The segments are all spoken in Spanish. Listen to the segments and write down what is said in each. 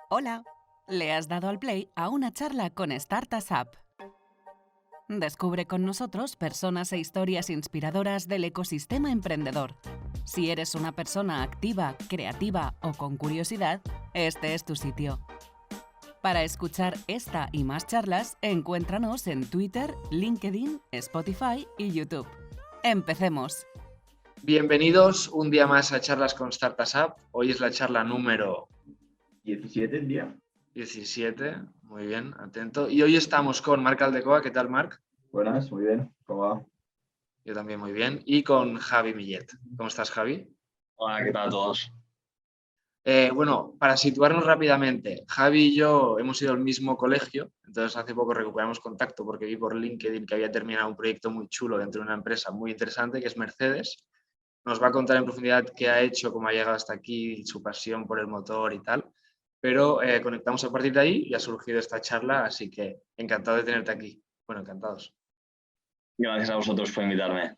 Hola, le has dado al play a una charla con Startup. Descubre con nosotros personas e historias inspiradoras del ecosistema emprendedor. Si eres una persona activa, creativa o con curiosidad, este es tu sitio. Para escuchar esta y más charlas, encuéntranos en Twitter, LinkedIn, Spotify y YouTube. ¡Empecemos! Bienvenidos un día más a Charlas con Startup. Hoy es la charla número 17 el día. 17. Muy bien, atento. Y hoy estamos con Marc Aldecoa. ¿Qué tal, Marc? Buenas, muy bien. ¿Cómo va? Yo también muy bien. Y con Javi Millet. ¿Cómo estás, Javi? Hola, ¿qué tal a todos? Bueno, para situarnos rápidamente, Javi y yo hemos ido al mismo colegio, entonces hace poco recuperamos contacto porque vi por LinkedIn que había terminado un proyecto muy chulo dentro de una empresa muy interesante que es Mercedes. Nos va a contar en profundidad qué ha hecho, cómo ha llegado hasta aquí, su pasión por el motor y tal. Pero conectamos a partir de ahí y ha surgido esta charla, así que encantado de tenerte aquí. Bueno, encantados. Gracias a vosotros por invitarme.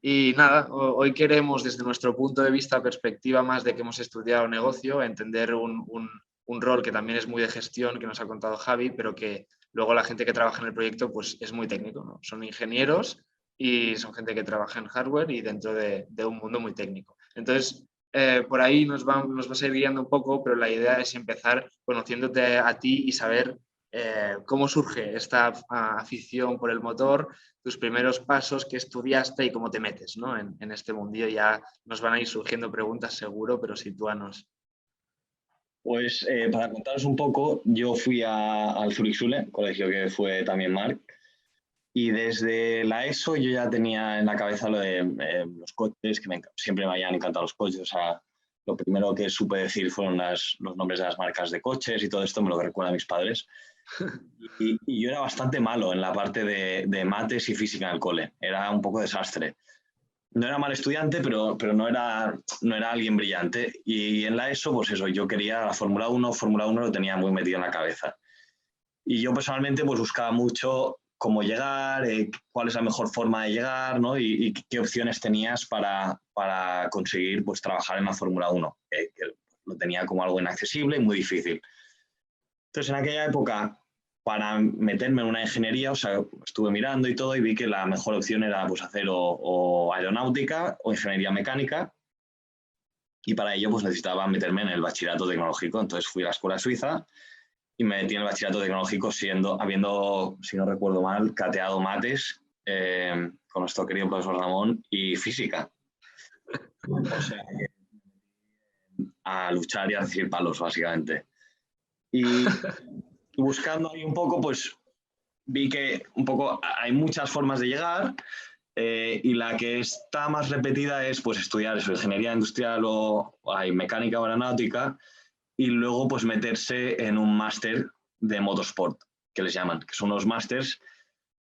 Y nada, hoy queremos desde nuestro punto de vista, perspectiva más de que hemos estudiado negocio, entender un rol que también es muy de gestión, que nos ha contado Javi, pero que luego la gente que trabaja en el proyecto pues es muy técnico, ¿no? Son ingenieros y son gente que trabaja en hardware y dentro de un mundo muy técnico. Entonces, por ahí nos vas a ir guiando un poco, pero la idea es empezar conociéndote a ti y saber cómo surge esta afición por el motor, tus primeros pasos, qué estudiaste y cómo te metes, ¿no? en este mundillo. Ya nos van a ir surgiendo preguntas seguro, pero sitúanos. Pues para contaros un poco, yo fui al Zurich Schule, colegio que fue también Marc, y desde la ESO yo ya tenía en la cabeza lo de los coches, que siempre me habían encantado los coches. O sea, lo primero que supe decir fueron los nombres de las marcas de coches y todo esto me lo recuerdan mis padres. Y yo era bastante malo en la parte de mates y física en el cole, era un poco desastre. No era mal estudiante, pero no era alguien brillante. Y en la ESO, pues eso, yo quería la Fórmula 1 lo tenía muy metido en la cabeza. Y yo personalmente pues buscaba mucho cómo llegar, cuál es la mejor forma de llegar, ¿no? Y qué opciones tenías para conseguir pues trabajar en la Fórmula 1, que lo tenía como algo inaccesible y muy difícil. Entonces, en aquella época, para meterme en una ingeniería, o sea, estuve mirando y todo y vi que la mejor opción era pues, hacer o aeronáutica o ingeniería mecánica, y para ello pues, necesitaba meterme en el bachillerato tecnológico. Entonces fui a la escuela suiza y me metí en el bachillerato tecnológico habiendo, si no recuerdo mal, cateado mates con nuestro querido profesor Ramón y física. O sea, a luchar y a recibir palos, básicamente. Y buscando ahí un poco, pues vi que un poco hay muchas formas de llegar, y la que está más repetida es pues estudiar eso, ingeniería industrial o hay mecánica o aeronáutica, y luego pues meterse en un máster de motorsport, que les llaman, que son unos másters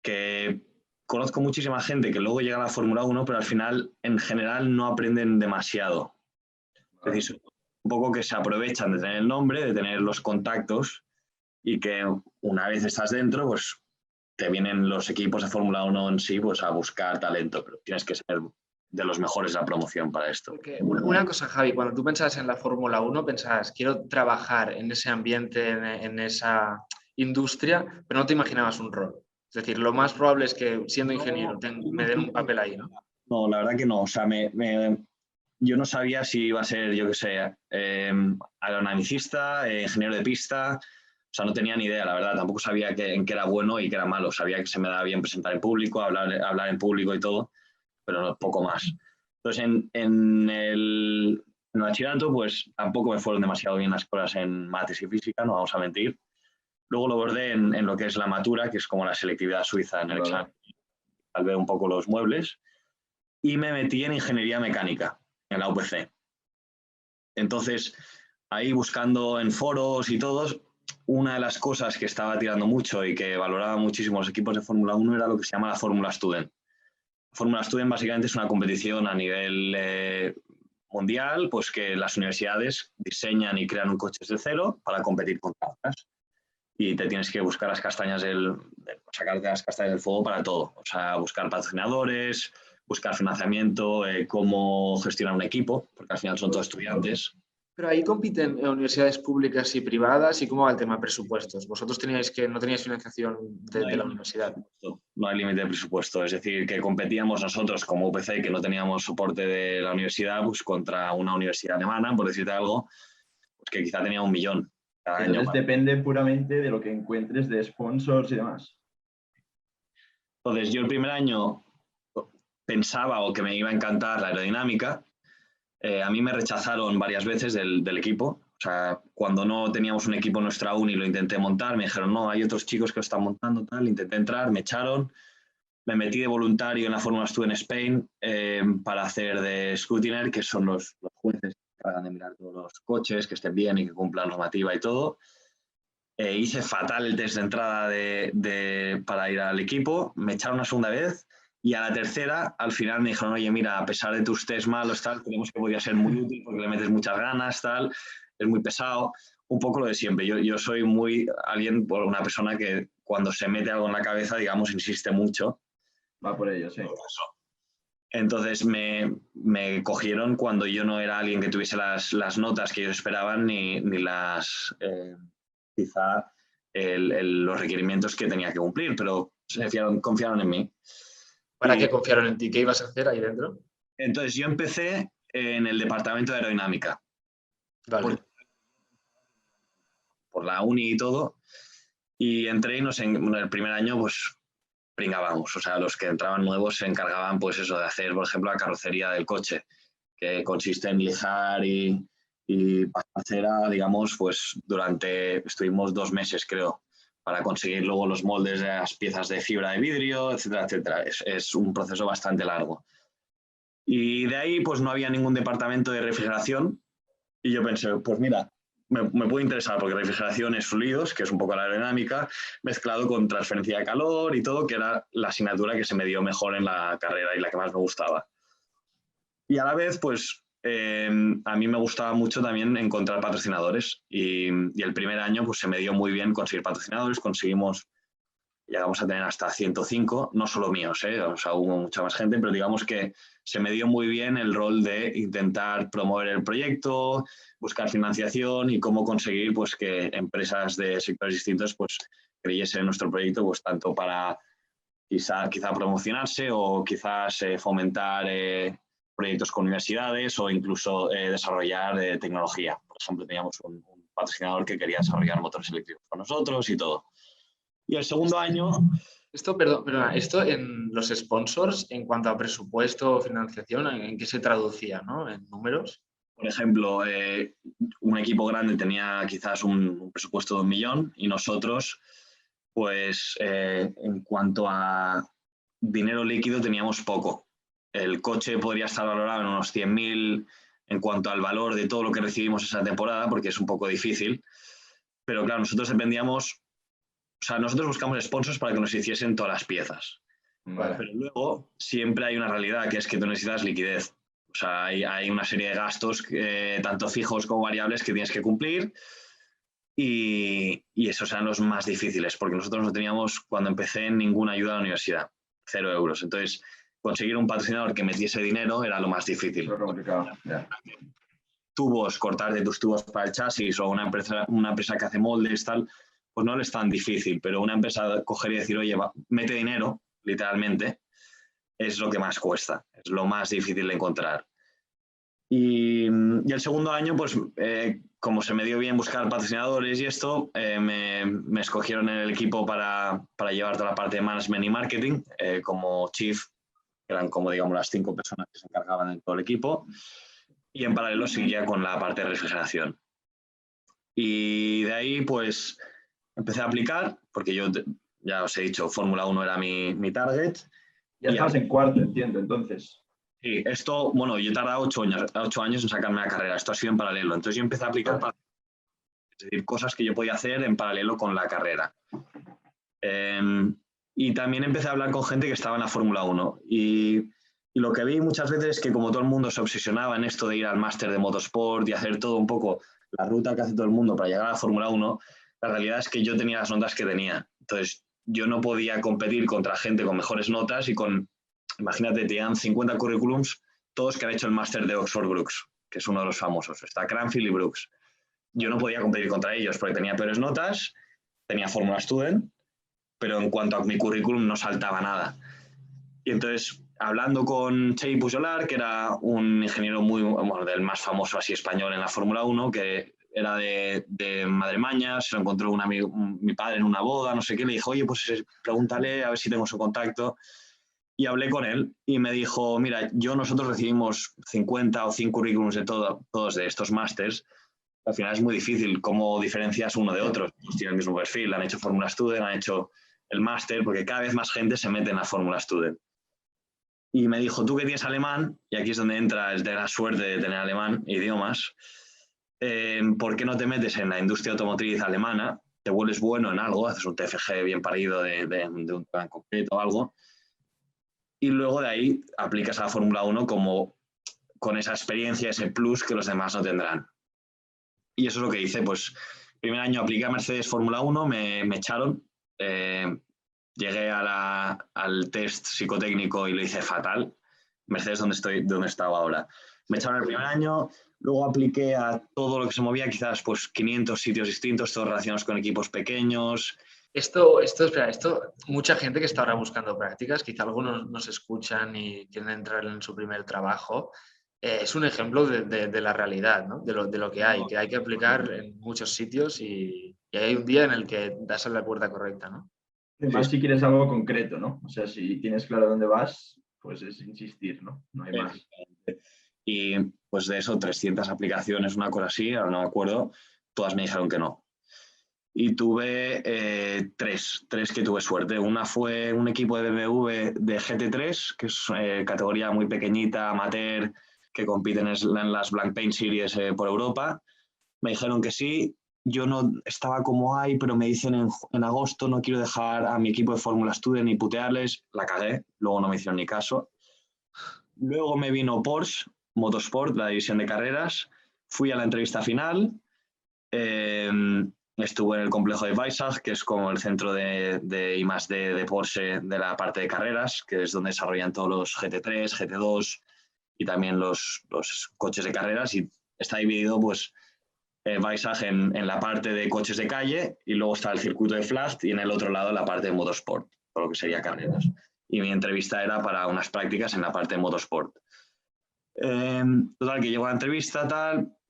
que conozco muchísima gente que luego llega a la Fórmula 1, pero al final en general no aprenden demasiado. Es decir, un poco que se aprovechan de tener el nombre, de tener los contactos, y que una vez estás dentro, pues te vienen los equipos de Fórmula 1 en sí pues, a buscar talento, pero tienes que ser de los mejores de la promoción para esto. Porque una cosa, Javi, cuando tú pensabas en la Fórmula 1, pensabas, quiero trabajar en ese ambiente, en esa industria, pero no te imaginabas un rol. Es decir, lo más probable es que siendo ingeniero me den un papel ahí, ¿no? No, la verdad que no. O sea, yo no sabía si iba a ser, yo qué sé, aeronavicista, ingeniero de pista. O sea, no tenía ni idea, la verdad. Tampoco sabía en qué era bueno y qué era malo. Sabía que se me daba bien presentar en público, hablar en público y todo, pero no, poco más. Entonces, en el bachillerato, pues tampoco me fueron demasiado bien las cosas en mates y física, no vamos a mentir. Luego lo bordé en lo que es la matura, que es como la selectividad suiza en el examen, al ver un poco los muebles, y me metí en ingeniería mecánica, en la UPC. Entonces, ahí buscando en foros y todos, una de las cosas que estaba tirando mucho y que valoraba muchísimo los equipos de Fórmula 1 era lo que se llama la Fórmula Student. Fórmula Student básicamente es una competición a nivel mundial, pues que las universidades diseñan y crean un coche desde cero para competir contra otras. Y te tienes que buscar las castañas sacarte las castañas del fuego para todo. O sea, buscar patrocinadores, buscar financiamiento, cómo gestionar un equipo, porque al final son todos estudiantes. Pero ahí compiten universidades públicas y privadas, ¿y cómo va el tema de presupuestos? Vosotros no teníais financiación de la universidad. No hay límite de presupuesto, es decir, que competíamos nosotros como UPC, que no teníamos soporte de la universidad, pues contra una universidad alemana, por decirte algo, pues que quizá tenía 1 millón cada año. Entonces depende puramente de lo que encuentres de sponsors y demás. Entonces yo el primer año pensaba o que me iba a encantar la aerodinámica. A mí me rechazaron varias veces del equipo. O sea, cuando no teníamos un equipo en nuestra uni lo intenté montar, me dijeron, no, hay otros chicos que lo están montando, tal. Intenté entrar, me echaron. Me metí de voluntario en la Fórmula 2 en Spain para hacer de scrutiner, que son los jueces que se encargan de mirar todos los coches, que estén bien y que cumplan normativa y todo. Hice fatal el test de entrada para ir al equipo, me echaron una segunda vez y a la tercera al final me dijeron, oye, mira, a pesar de tus test malos, tal, creemos que podría ser muy útil porque le metes muchas ganas, tal, es muy pesado, un poco lo de siempre. Yo soy una persona que cuando se mete algo en la cabeza, digamos, insiste mucho. Va por ello, sí. Entonces me cogieron cuando yo no era alguien que tuviese las notas que ellos esperaban ni las... quizá los requerimientos que tenía que cumplir, pero confiaron en mí. ¿Para qué confiaron en ti? ¿Qué ibas a hacer ahí dentro? Entonces yo empecé en el departamento de aerodinámica. Vale. Por la uni y todo. Y entré y en el primer año pues pringábamos. O sea, los que entraban nuevos se encargaban pues eso de hacer, por ejemplo, la carrocería del coche, que consiste en lijar y pasar digamos, pues estuvimos 2 meses, creo, para conseguir luego los moldes de las piezas de fibra de vidrio, etcétera, etcétera. Es un proceso bastante largo. Y de ahí, pues no había ningún departamento de refrigeración y yo pensé, pues mira, me puede interesar porque refrigeración es fluidos, que es un poco la aerodinámica, mezclado con transferencia de calor y todo, que era la asignatura que se me dio mejor en la carrera y la que más me gustaba. Y a la vez, pues a mí me gustaba mucho también encontrar patrocinadores y el primer año pues se me dio muy bien conseguir patrocinadores, llegamos a tener hasta 105, no solo míos, o sea, hubo mucha más gente, pero digamos que se me dio muy bien el rol de intentar promover el proyecto, buscar financiación y cómo conseguir pues que empresas de sectores distintos pues creyesen en nuestro proyecto, pues tanto para quizá promocionarse o quizás fomentar proyectos con universidades o incluso desarrollar tecnología. Por ejemplo, teníamos un patrocinador que quería desarrollar motores eléctricos con nosotros y todo. Y el segundo año... Perdona, esto en los sponsors, en cuanto a presupuesto o financiación, ¿en qué se traducía, ¿no? ¿En números? Por ejemplo, un equipo grande tenía quizás un presupuesto de 1 millón y nosotros, pues, en cuanto a dinero líquido teníamos poco. El coche podría estar valorado en unos 100.000 en cuanto al valor de todo lo que recibimos esa temporada, porque es un poco difícil. Pero claro, nosotros buscamos sponsors para que nos hiciesen todas las piezas. Vale. Pero luego siempre hay una realidad, que es que tú necesitas liquidez. O sea, hay una serie de gastos, tanto fijos como variables, que tienes que cumplir. Y esos eran los más difíciles, porque nosotros no teníamos, cuando empecé, ninguna ayuda a la universidad. 0 euros. Entonces, conseguir un patrocinador que metiese dinero era lo más difícil. Lo complicado, ya. Tubos, cortar de tus tubos para el chasis o una empresa que hace moldes, tal, pues no es tan difícil, pero una empresa coger y decir, oye, mete dinero, literalmente, es lo que más cuesta, es lo más difícil de encontrar. Y el segundo año, pues como se me dio bien buscar patrocinadores y esto, me escogieron en el equipo para llevar toda la parte de management y marketing como chief, que eran como digamos las 5 personas que se encargaban de todo el equipo, y en paralelo seguía con la parte de refrigeración. Y de ahí pues empecé a aplicar, porque yo ya os he dicho, Fórmula 1 era mi target. Ya estabas en cuarto, entiendo, entonces. Sí, esto, bueno, yo he tardado 8 años en sacarme la carrera, esto ha sido en paralelo. Entonces yo empecé a aplicar, es decir, cosas que yo podía hacer en paralelo con la carrera. Y también empecé a hablar con gente que estaba en la Fórmula 1. Y lo que vi muchas veces es que como todo el mundo se obsesionaba en esto de ir al máster de motorsport y hacer todo un poco la ruta que hace todo el mundo para llegar a la Fórmula 1, la realidad es que yo tenía las notas que tenía. Entonces yo no podía competir contra gente con mejores notas y imagínate, te dan 50 currículums, todos que han hecho el máster de Oxford Brookes, que es uno de los famosos. Está Cranfield y Brooks. Yo no podía competir contra ellos porque tenía peores notas, tenía Fórmula Student, pero en cuanto a mi currículum no saltaba nada. Y entonces, hablando con Xavi Pujolar, que era un ingeniero bueno, del más famoso así español en la Fórmula 1, que era de Madremaña, se lo encontró un amigo, mi padre en una boda, no sé qué, le dijo, oye, pues pregúntale a ver si tengo su contacto. Y hablé con él y me dijo, mira, nosotros recibimos 50 o 100 currículums de todos de estos másters. Al final es muy difícil cómo diferencias uno de otro. Pues tienen el mismo perfil, han hecho Fórmula Student, han hecho el máster, porque cada vez más gente se mete en la Fórmula Student. Y me dijo, tú que tienes alemán, y aquí es donde entra el de la suerte de tener alemán, idiomas, ¿por qué no te metes en la industria automotriz alemana? Te vuelves bueno en algo, haces un TFG bien parido de un plan concreto o algo, y luego de ahí aplicas a la Fórmula 1 como con esa experiencia, ese plus que los demás no tendrán. Y eso es lo que hice, pues primer año apliqué a Mercedes Fórmula 1, me echaron, llegué al test psicotécnico y lo hice fatal. Mercedes, donde estaba ahora. Me echaron el primer año, luego apliqué a todo lo que se movía, quizás pues 500 sitios distintos, todos relacionados con equipos pequeños. Espera, mucha gente que está ahora buscando prácticas, quizá algunos nos escuchan y quieren entrar en su primer trabajo, es un ejemplo de la realidad, ¿no? de lo que hay que aplicar en muchos sitios y hay un día en el que das a la puerta correcta, ¿no? Además, si quieres algo concreto, ¿no? O sea, si tienes claro dónde vas, pues es insistir, ¿no? No hay más. Y pues de eso, 300 aplicaciones, una cosa así, ahora no me acuerdo, todas me dijeron que no. Y tuve tres que tuve suerte. Una fue un equipo de BMW de GT3, que es categoría muy pequeñita, amateur, que compiten en las Blank Paint Series por Europa. Me dijeron que sí. Yo no estaba como hay, pero me dicen en agosto no quiero dejar a mi equipo de Fórmula Student ni putearles. La cagué, luego no me hicieron ni caso. Luego me vino Porsche Motorsport, la división de carreras. Fui a la entrevista final. Estuve en el complejo de Weissach, que es como el centro de I+D de Porsche de la parte de carreras, que es donde desarrollan todos los GT3, GT2 y también los coches de carreras. Y está dividido, pues, Weissach en la parte de coches de calle y luego está el circuito de Flash y en el otro lado la parte de motorsport, todo lo que sería carreras. Y mi entrevista era para unas prácticas en la parte de motorsport. Total, que llegó a la entrevista,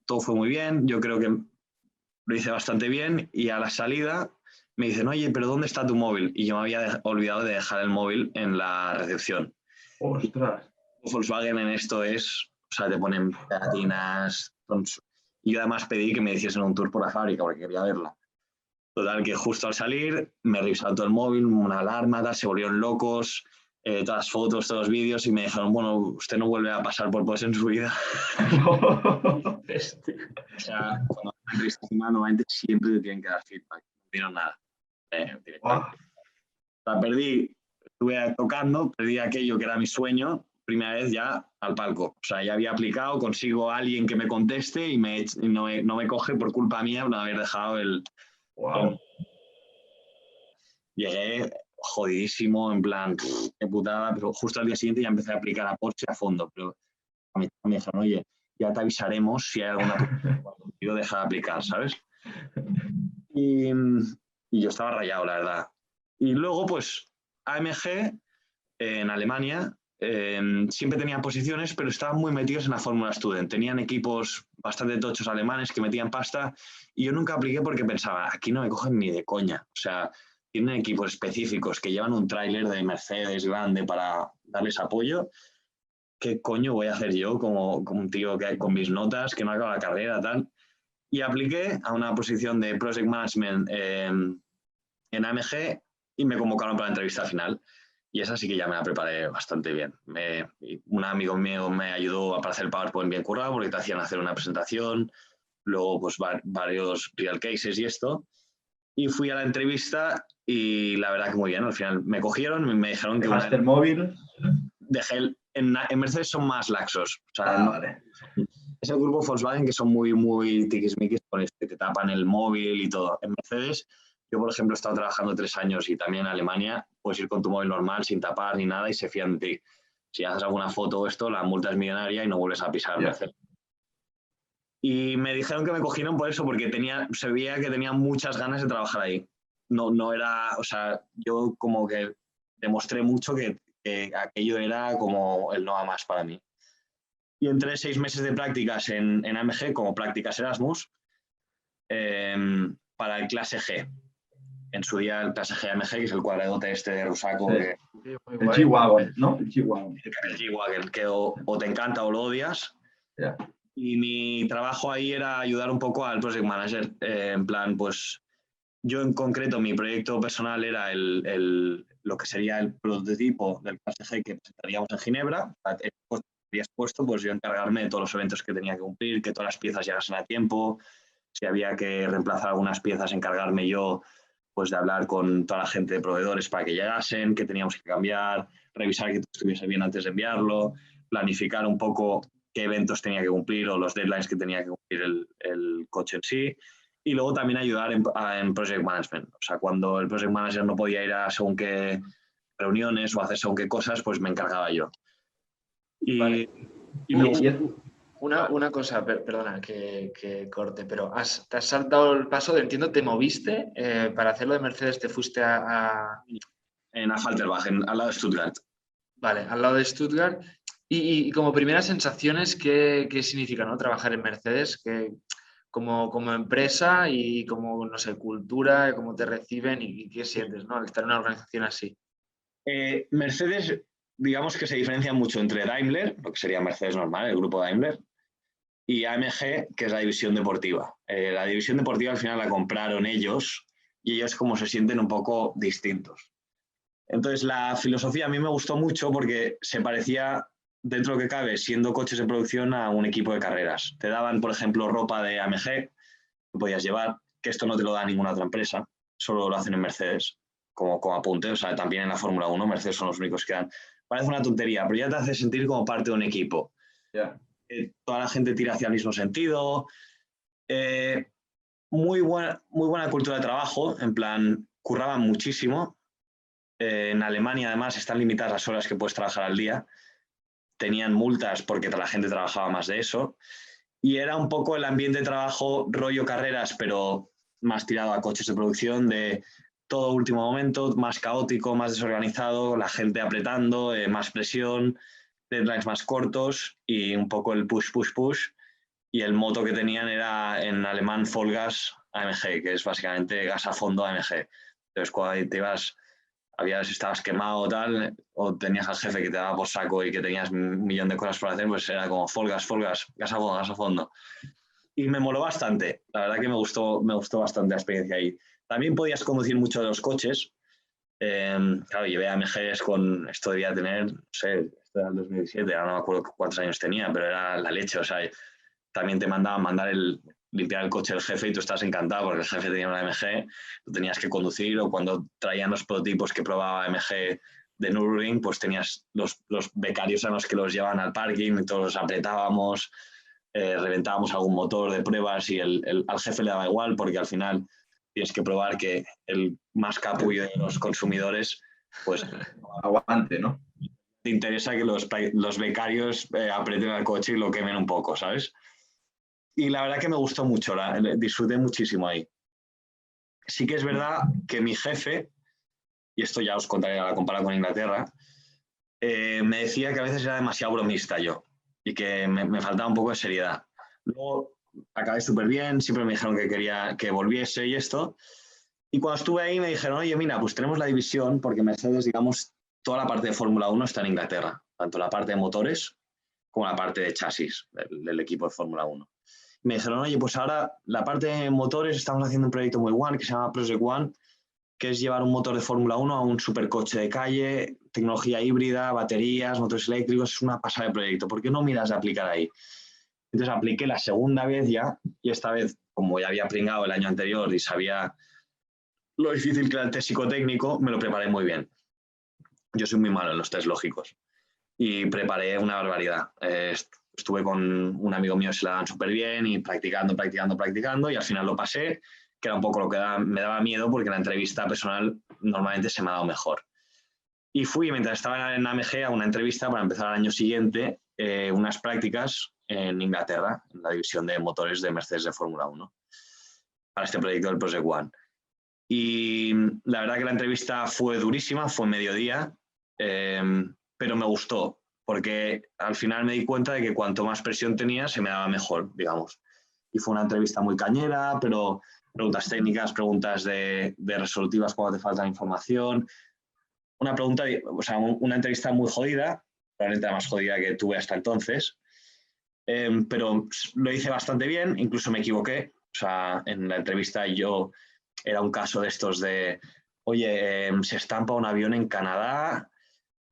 todo fue muy bien. Yo creo que lo hice bastante bien y a la salida me dicen, oye, ¿pero dónde está tu móvil? Y yo me había olvidado de dejar el móvil en la recepción. ¡Ostras! Volkswagen en esto es, o sea, te ponen pegatinas. Y yo además pedí que me hiciesen un tour por la fábrica porque quería verla. Total, que justo al salir me revisaron todo el móvil, una alarma, se volvieron locos, todas las fotos, todos los vídeos y me dijeron, bueno, usted no vuelve a pasar por Porsche en su vida. O sea, cuando una entrevista final normalmente siempre te tienen que dar feedback. No dieron nada. La perdí, estuve tocando, perdí aquello que era mi sueño, primera vez ya al palco. O sea, ya había aplicado, consigo a alguien que me conteste y no me coge por culpa mía por no haber dejado el... Wow. Llegué jodidísimo, en plan, qué putada, pero justo al día siguiente ya empecé a aplicar a Porsche a fondo. Pero a mí me dijeron, oye, ya te avisaremos si hay alguna yo deja de aplicar, ¿sabes? Y yo estaba rayado, la verdad. Y luego, pues, AMG en Alemania siempre tenían posiciones, pero estaban muy metidos en la Fórmula Student. Tenían equipos bastante tochos alemanes que metían pasta y yo nunca apliqué porque pensaba, aquí no me cogen ni de coña. O sea, tienen equipos específicos que llevan un tráiler de Mercedes grande para darles apoyo. ¿Qué coño voy a hacer yo como un tío que con mis notas, que no acaba la carrera, tal? Y apliqué a una posición de Project Management en AMG y me convocaron para la entrevista final. Y esa sí que ya me la preparé bastante bien. Un amigo mío me ayudó para hacer el PowerPoint bien currado porque te hacían hacer una presentación, luego pues varios real cases y esto. Y fui a la entrevista y la verdad que muy bien. Al final me cogieron y me dijeron que... ¿Dejaste el móvil? Dejé en Mercedes son más laxos. O sea, vale. Es el grupo Volkswagen que son muy tiquismiquis con esto, que te tapan el móvil y todo. En Mercedes, yo por ejemplo he estado trabajando 3 años y también en Alemania puedes ir con tu móvil normal sin tapar ni nada y se fían de ti. Si haces alguna foto o esto, la multa es millonaria y no vuelves a pisar Mercedes. Y me dijeron que me cogieron por eso, porque se veía que tenía muchas ganas de trabajar ahí. No era, o sea, yo como que demostré mucho que aquello era como el no a más para mí. Y entré 6 meses de prácticas en AMG como prácticas Erasmus para el clase G. En su día el clase G AMG, que es el cuadradote este de Rusaco. Sí. Que, Muy El guay. G-Wagon, ¿no? El G-Wagon. el G-Wagon, que o te encanta o lo odias. Yeah. Y mi trabajo ahí era ayudar un poco al project manager. En plan, pues yo en concreto, mi proyecto personal era lo que sería el prototipo del clase G que presentaríamos en Ginebra. Había expuesto, pues yo encargarme de todos los eventos que tenía que cumplir, que todas las piezas llegasen a tiempo. Si había que reemplazar algunas piezas, encargarme yo pues de hablar con toda la gente de proveedores para que llegasen, qué teníamos que cambiar, revisar que todo estuviese bien antes de enviarlo, planificar un poco qué eventos tenía que cumplir o los deadlines que tenía que cumplir el coche en sí. Y luego también ayudar en project management. O sea, cuando el project manager no podía ir a según qué reuniones o hacer según qué cosas, pues me encargaba yo. Y, Vale. y me Una cosa, perdona que corte, pero te has saltado el paso de, entiendo, te moviste para hacerlo de Mercedes, te fuiste en Affalterbach, al lado de Stuttgart. Vale, al lado de Stuttgart. Y como primeras sensaciones, ¿qué significa, ¿no? Trabajar en Mercedes? Como empresa y como, no sé, cultura, cómo te reciben y qué sientes, ¿no? Al estar en una organización así. Mercedes, digamos que se diferencia mucho entre Daimler, lo que sería Mercedes normal, el grupo Daimler, y AMG, que es la división deportiva. La división deportiva al final la compraron ellos y ellos como se sienten un poco distintos. Entonces la filosofía a mí me gustó mucho porque se parecía, dentro de lo que cabe, siendo coches de producción, a un equipo de carreras. Te daban, por ejemplo, ropa de AMG que podías llevar, que esto no te lo da ninguna otra empresa, solo lo hacen en Mercedes, como apunte. O sea, también en la Fórmula 1, Mercedes son los únicos que dan. Parece una tontería, pero ya te hace sentir como parte de un equipo. Yeah. Toda la gente tira hacia el mismo sentido. Muy buena cultura de trabajo, en plan, curraban muchísimo. En Alemania, además, están limitadas las horas que puedes trabajar al día. Tenían multas porque la gente trabajaba más de eso. Y era un poco el ambiente de trabajo rollo carreras, pero más tirado a coches de producción, de todo último momento, más caótico, más desorganizado, la gente apretando, más presión, deadlines más cortos y un poco el push, push, push. Y el moto que tenían era en alemán Vollgas AMG, que es básicamente gas a fondo AMG. Entonces, cuando te ibas, estabas quemado o tal, o tenías al jefe que te daba por saco y que tenías un millón de cosas por hacer, pues era como Vollgas, gas a fondo, gas a fondo. Y me moló bastante. La verdad que me gustó bastante la experiencia ahí. También podías conducir mucho de los coches. Claro, llevé AMGs con, esto debía tener, no sé, esto era el 2017, ahora no me acuerdo cuántos años tenía, pero era la leche. O sea, también te mandaban limpiar el coche del jefe y tú estás encantado porque el jefe tenía una AMG, tú tenías que conducir, o cuando traían los prototipos que probaba AMG de Nürburgring, pues tenías los becarios a los que los llevaban al parking y todos los apretábamos, reventábamos algún motor de pruebas y al jefe le daba igual porque al final tienes que probar que el más capullo de los consumidores pues aguante, ¿no? Te interesa que los becarios aprieten al coche y lo quemen un poco, ¿sabes? Y la verdad que me gustó mucho, disfruté muchísimo ahí. Sí que es verdad que mi jefe, y esto ya os contaré a la comparada con Inglaterra, me decía que a veces era demasiado bromista yo y que me faltaba un poco de seriedad. Luego acabé súper bien, siempre me dijeron que quería que volviese y esto. Y cuando estuve ahí me dijeron, oye, mira, pues tenemos la división, porque Mercedes, digamos, toda la parte de Fórmula 1 está en Inglaterra, tanto la parte de motores como la parte de chasis del equipo de Fórmula 1. Me dijeron, oye, pues ahora la parte de motores estamos haciendo un proyecto muy guay que se llama Project One, que es llevar un motor de Fórmula 1 a un supercoche de calle, tecnología híbrida, baterías, motores eléctricos, es una pasada de proyecto. ¿Por qué no miras de aplicar ahí? Entonces apliqué la segunda vez ya, y esta vez, como ya había pringado el año anterior y sabía lo difícil que era el test psicotécnico, me lo preparé muy bien. Yo soy muy malo en los test lógicos y preparé una barbaridad. Estuve con un amigo mío, se la daban súper bien y practicando y al final lo pasé, que era un poco lo que me daba miedo porque en la entrevista personal normalmente se me ha dado mejor. Y fui, mientras estaba en AMG, a una entrevista para empezar al año siguiente, unas prácticas en Inglaterra, en la división de motores de Mercedes de Fórmula 1, para este proyecto del Project One. Y la verdad que la entrevista fue durísima, fue mediodía, pero me gustó, porque al final me di cuenta de que cuanto más presión tenía, se me daba mejor, digamos. Y fue una entrevista muy cañera, pero preguntas técnicas, preguntas de resolutivas cuando te falta información. Una entrevista muy jodida, probablemente la más jodida que tuve hasta entonces, pero lo hice bastante bien, incluso me equivoqué. O sea, en la entrevista era un caso de estos de, oye, se estampa un avión en Canadá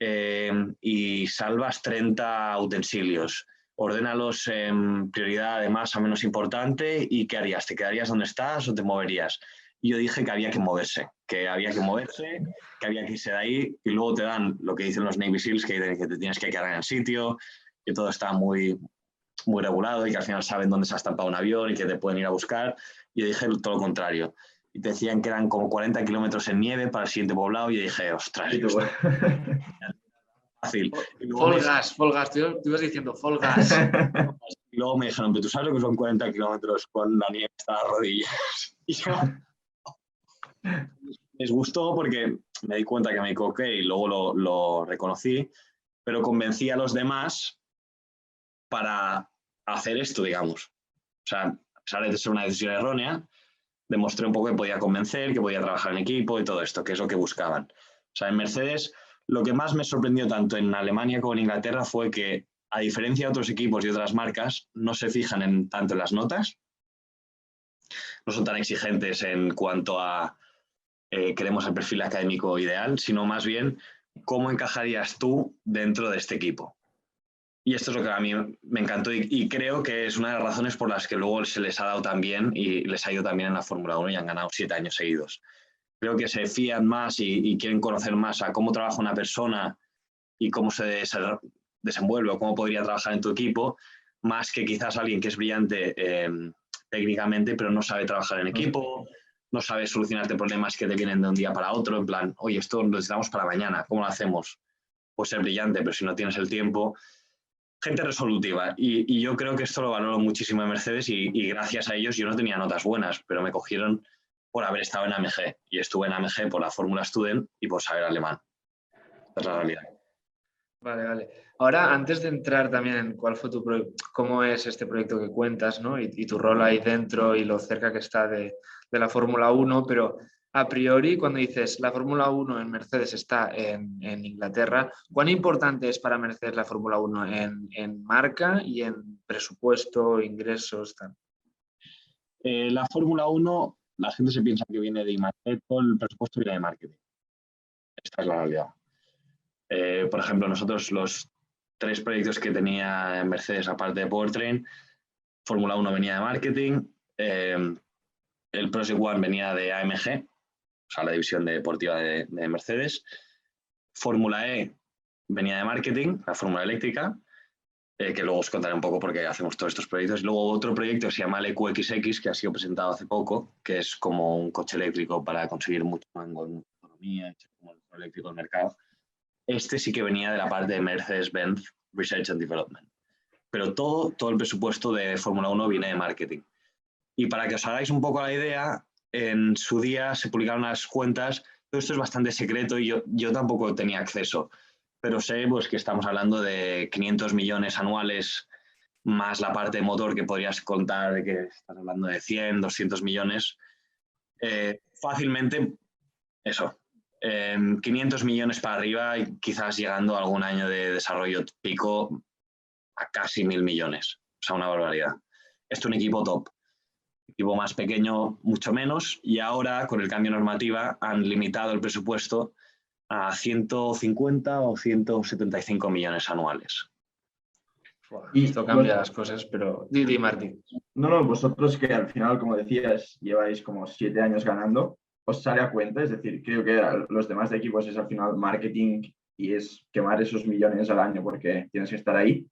y salvas 30 utensilios. Ordénalos en prioridad de más a menos importante y ¿qué harías? ¿Te quedarías donde estás o te moverías? Y yo dije que había que moverse, que había que irse de ahí, y luego te dan lo que dicen los Navy SEALs, que te tienes que quedar en el sitio, que todo está muy, muy regulado y que al final saben dónde se ha estampado un avión y que te pueden ir a buscar. Y yo dije todo lo contrario. Y te decían que eran como 40 kilómetros en nieve para el siguiente poblado y yo dije, ostras, fácil. Fall gas, tú ibas diciendo fall gas. Y luego me dijeron, pero tú sabes lo que son 40 kilómetros con la nieve hasta las rodillas. Y yo les gustó porque me di cuenta que me equivoqué y luego lo reconocí, pero convencí a los demás para hacer esto, digamos. O sea, a pesar de ser una decisión errónea, demostré un poco que podía convencer, que podía trabajar en equipo y todo esto, que es lo que buscaban. O sea, en Mercedes, lo que más me sorprendió tanto en Alemania como en Inglaterra fue que, a diferencia de otros equipos y otras marcas, no se fijan tanto en las notas, no son tan exigentes en cuanto a queremos el perfil académico ideal, sino más bien cómo encajarías tú dentro de este equipo. Y esto es lo que a mí me encantó y creo que es una de las razones por las que luego se les ha dado tan bien y les ha ido tan bien en la Fórmula 1 y han ganado 7 años seguidos. Creo que se fían más y quieren conocer más a cómo trabaja una persona y cómo se desenvuelve o cómo podría trabajar en tu equipo, más que quizás alguien que es brillante técnicamente, pero no sabe trabajar en equipo, no sabe solucionarte problemas que te vienen de un día para otro, en plan, oye, esto lo necesitamos para mañana, ¿cómo lo hacemos? Pues ser brillante, pero si no tienes el tiempo... Gente resolutiva y yo creo que esto lo valoro muchísimo en Mercedes y gracias a ellos yo no tenía notas buenas, pero me cogieron por haber estado en AMG y estuve en AMG por la Fórmula Student y por saber alemán. Esa es la realidad. Vale. Ahora, antes de entrar también en cuál fue cómo es este proyecto que cuentas, ¿no? Y tu rol ahí dentro y lo cerca que está de la Fórmula 1, pero a priori, cuando dices la Fórmula 1 en Mercedes está en Inglaterra, ¿cuán importante es para Mercedes la Fórmula 1 en marca y en presupuesto, ingresos, tal? La Fórmula 1, la gente se piensa que viene de I+D, todo el presupuesto viene de marketing. Esta es la realidad. Por ejemplo, nosotros los 3 proyectos que tenía en Mercedes, aparte de Powertrain, Fórmula 1 venía de marketing, el Project One venía de AMG, o sea, la división deportiva de Mercedes. Fórmula E venía de marketing, la fórmula eléctrica, que luego os contaré un poco por qué hacemos todos estos proyectos. Y luego otro proyecto que se llama el EQXX, que ha sido presentado hace poco, que es como un coche eléctrico para conseguir mucho mango en autonomía, como el eléctrico del mercado. Este sí que venía de la parte de Mercedes-Benz Research and Development. Pero todo el presupuesto de Fórmula 1 viene de marketing. Y para que os hagáis un poco la idea, en su día se publicaron las cuentas. Todo esto es bastante secreto y yo tampoco tenía acceso, pero sé pues, que estamos hablando de 500 millones anuales más la parte de motor que podrías contar de que estás hablando de 100, 200 millones. Fácilmente, eso, 500 millones para arriba y quizás llegando a algún año de desarrollo pico a casi 1.000 millones. O sea, una barbaridad. Esto es un equipo top. Equipo más pequeño, mucho menos, y ahora con el cambio de normativa han limitado el presupuesto a 150 o 175 millones anuales. Y esto cambia las cosas, pero... Di, Martí. No, vosotros que al final, como decías, lleváis como 7 años ganando, ¿os sale a cuenta? Es decir, creo que los demás de equipos es al final marketing y es quemar esos millones al año porque tienes que estar ahí.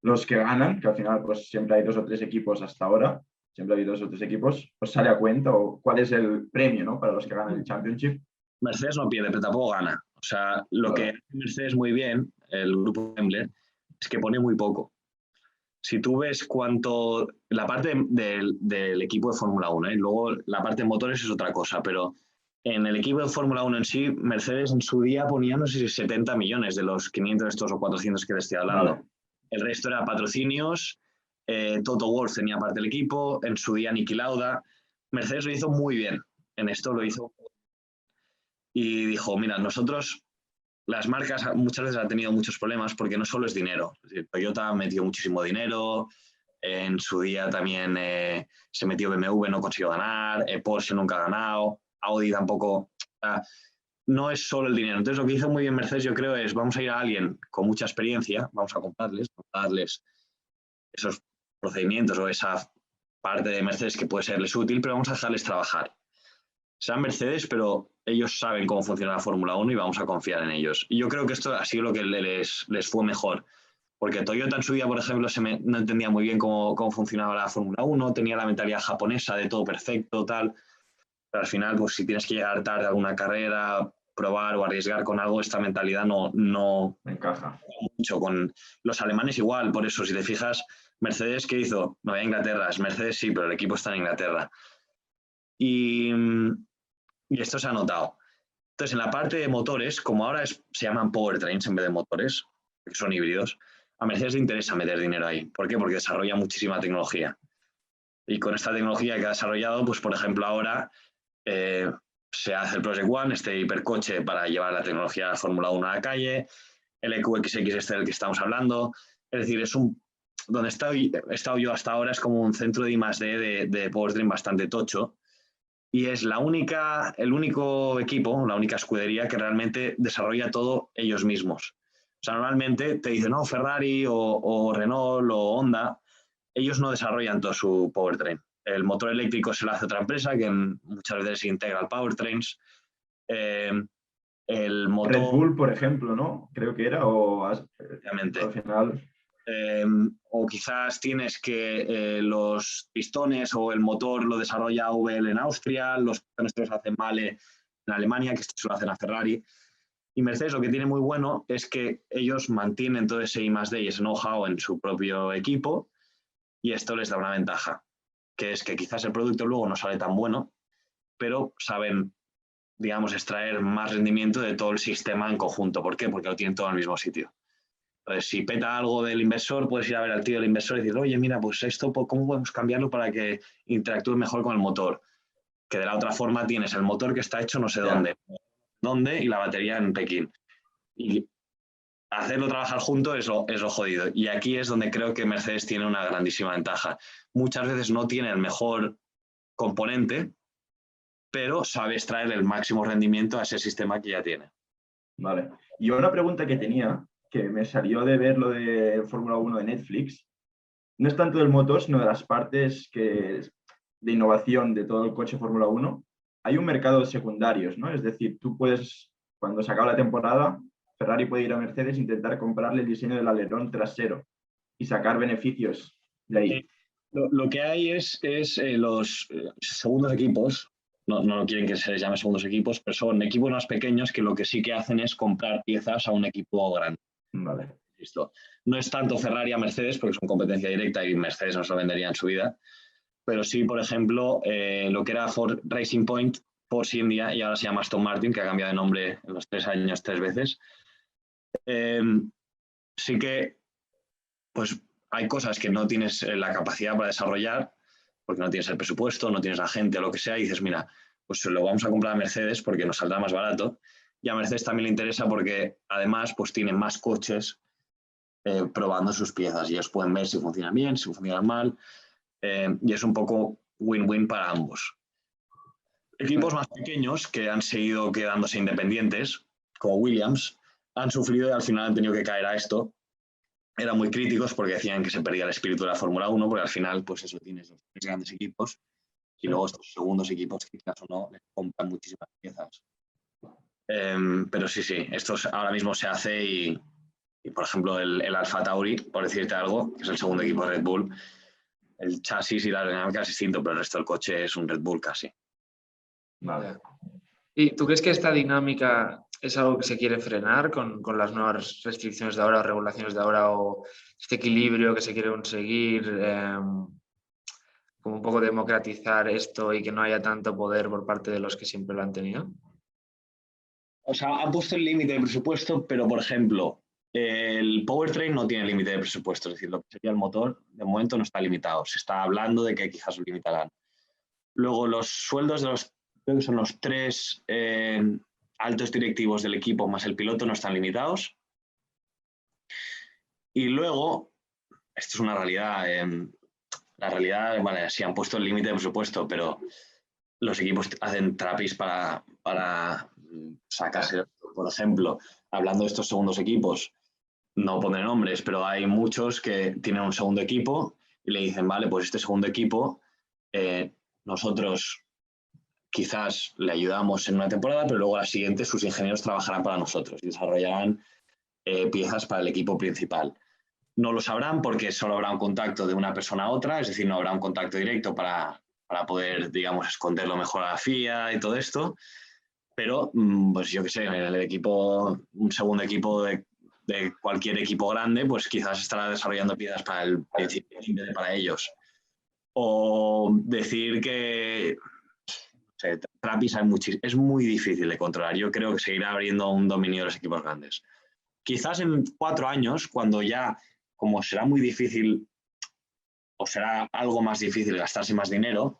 Los que ganan, que al final pues siempre hay 2 o 3 equipos hasta ahora, siempre hay 2 o 3 equipos, ¿os sale a cuenta o cuál es el premio, ¿no? Para los que ganan el Championship? Mercedes no pierde, pero tampoco gana. O sea, lo que hace Mercedes muy bien, el grupo Daimler, es que pone muy poco. si tú ves cuánto, la parte del equipo de Fórmula 1, luego la parte de motores es otra cosa, pero en el equipo de Fórmula 1 en sí, Mercedes en su día ponía, no sé si 70 millones de los 500 estos o 400 que te estoy hablando. Vale. El resto era patrocinios, Toto Wolff tenía parte del equipo, en su día Niki Lauda. Mercedes lo hizo muy bien, en esto lo hizo. Y dijo, mira, nosotros, las marcas muchas veces han tenido muchos problemas porque no solo es dinero. Es decir, Toyota ha metido muchísimo dinero, en su día también se metió BMW, no consiguió ganar, Porsche nunca ha ganado, Audi tampoco. No es solo el dinero. Entonces lo que hizo muy bien Mercedes, yo creo, es vamos a ir a alguien con mucha experiencia, vamos a darles esos procedimientos o esa parte de Mercedes que puede serles útil, pero vamos a dejarles trabajar. Sean Mercedes, pero ellos saben cómo funciona la Fórmula 1 y vamos a confiar en ellos. Y yo creo que esto ha sido lo que les fue mejor. Porque Toyota en su día, por ejemplo, no entendía muy bien cómo funcionaba la Fórmula 1, tenía la mentalidad japonesa de todo perfecto, tal. Pero al final, pues si tienes que llegar tarde a alguna carrera, probar o arriesgar con algo, esta mentalidad no encaja mucho. Con los alemanes igual, por eso, si te fijas, Mercedes, ¿qué hizo? No, a Inglaterra, es Mercedes sí, pero el equipo está en Inglaterra. Y esto se ha notado. Entonces, en la parte de motores, como ahora se llaman powertrains en vez de motores, que son híbridos, a Mercedes le interesa meter dinero ahí. ¿Por qué? Porque desarrolla muchísima tecnología. Y con esta tecnología que ha desarrollado, pues por ejemplo ahora se hace el Project One, este hipercoche para llevar la tecnología de la Fórmula 1 a la calle, el EQXX este del que estamos hablando. Es decir, donde he estado yo hasta ahora es como un centro de I+D de powertrain bastante tocho. Y es el único equipo, la única escudería que realmente desarrolla todo ellos mismos. O sea, normalmente te dicen, no, Ferrari o Renault o Honda, ellos no desarrollan todo su powertrain. El motor eléctrico se lo hace otra empresa que muchas veces integra el powertrains. El motor... Red Bull, por ejemplo, ¿no? Creo que era, o obviamente. Al final... o quizás tienes que los pistones o el motor lo desarrolla AVL en Austria, los pistones los hacen Mahle en Alemania, que esto se lo hacen a Ferrari. Y Mercedes lo que tiene muy bueno es que ellos mantienen todo ese I+D y ese know-how en su propio equipo y esto les da una ventaja, que es que quizás el producto luego no sale tan bueno, pero saben, digamos, extraer más rendimiento de todo el sistema en conjunto. ¿Por qué? Porque lo tienen todo en el mismo sitio. Entonces, si peta algo del inversor, puedes ir a ver al tío del inversor y decir, oye, mira, pues esto, ¿cómo podemos cambiarlo para que interactúe mejor con el motor? Que de la otra forma tienes el motor que está hecho no sé dónde y la batería en Pekín. Y hacerlo trabajar junto es lo jodido. Y aquí es donde creo que Mercedes tiene una grandísima ventaja. Muchas veces no tiene el mejor componente, pero sabe extraer el máximo rendimiento a ese sistema que ya tiene. Vale. Y una pregunta que tenía, que me salió de ver lo de Fórmula 1 de Netflix, no es tanto del motor, sino de las partes de innovación de todo el coche Fórmula 1. Hay un mercado de secundarios, ¿no? Es decir, tú puedes, cuando se acaba la temporada, Ferrari puede ir a Mercedes e intentar comprarle el diseño del alerón trasero y sacar beneficios de ahí. Lo que hay es los segundos equipos, no quieren que se les llame segundos equipos, pero son equipos más pequeños que lo que sí que hacen es comprar piezas a un equipo grande. Vale. Listo. No es tanto Ferrari a Mercedes, porque son competencia directa y Mercedes no se lo vendería en su vida, pero sí, por ejemplo, lo que era Ford Racing Point, Force India, y ahora se llama Aston Martin, que ha cambiado de nombre en los 3 años 3 veces. Sí que, pues, hay cosas que no tienes la capacidad para desarrollar, porque no tienes el presupuesto, no tienes la gente o lo que sea, y dices, mira, pues lo vamos a comprar a Mercedes porque nos saldrá más barato. Y a Mercedes también le interesa porque, además, pues tienen más coches probando sus piezas y ellos pueden ver si funcionan bien, si funcionan mal, y es un poco win-win para ambos. Equipos más pequeños que han seguido quedándose independientes, como Williams, han sufrido y al final han tenido que caer a esto. Eran muy críticos porque decían que se perdía el espíritu de la Fórmula 1, porque al final, pues eso, tienes los 3 grandes equipos y luego estos segundos equipos que quizás o no les compran muchísimas piezas. Pero sí, esto ahora mismo se hace y por ejemplo, el Alfa Tauri, por decirte algo, que es el segundo equipo de Red Bull, el chasis y la aerodinámica es distinto, pero el resto del coche es un Red Bull casi. Vale. ¿Y tú crees que esta dinámica ¿Es algo que se quiere frenar con las nuevas restricciones de ahora o regulaciones de ahora o este equilibrio que se quiere conseguir? Como un poco democratizar esto y que no haya tanto poder por parte de los que siempre lo han tenido. O sea, han puesto el límite de presupuesto, pero por ejemplo, el powertrain no tiene límite de presupuesto, es decir, lo que sería el motor, de momento no está limitado. Se está hablando de que quizás lo limitarán. Luego, los sueldos de los, creo que son los 3 altos directivos del equipo más el piloto no están limitados. Y luego, esto es una realidad, la realidad, vale, sí han puesto el límite de presupuesto, pero los equipos hacen trapis para sacarse. Por ejemplo, hablando de estos segundos equipos, no pondré nombres, pero hay muchos que tienen un segundo equipo y le dicen, vale, pues este segundo equipo, nosotros quizás le ayudamos en una temporada, pero luego a la siguiente sus ingenieros trabajarán para nosotros y desarrollarán piezas para el equipo principal. No lo sabrán porque solo habrá un contacto de una persona a otra, es decir, no habrá un contacto directo para poder, digamos, esconderlo mejor a la FIA y todo esto. Pero, pues yo qué sé, el equipo, un segundo equipo de cualquier equipo grande, pues quizás estará desarrollando piezas para el principio para ellos. O decir que trapis hay muchísimo, es muy difícil de controlar. Yo creo que seguirá abriendo un dominio de los equipos grandes. Quizás en 4 años, cuando ya, como será muy difícil o será algo más difícil gastarse más dinero,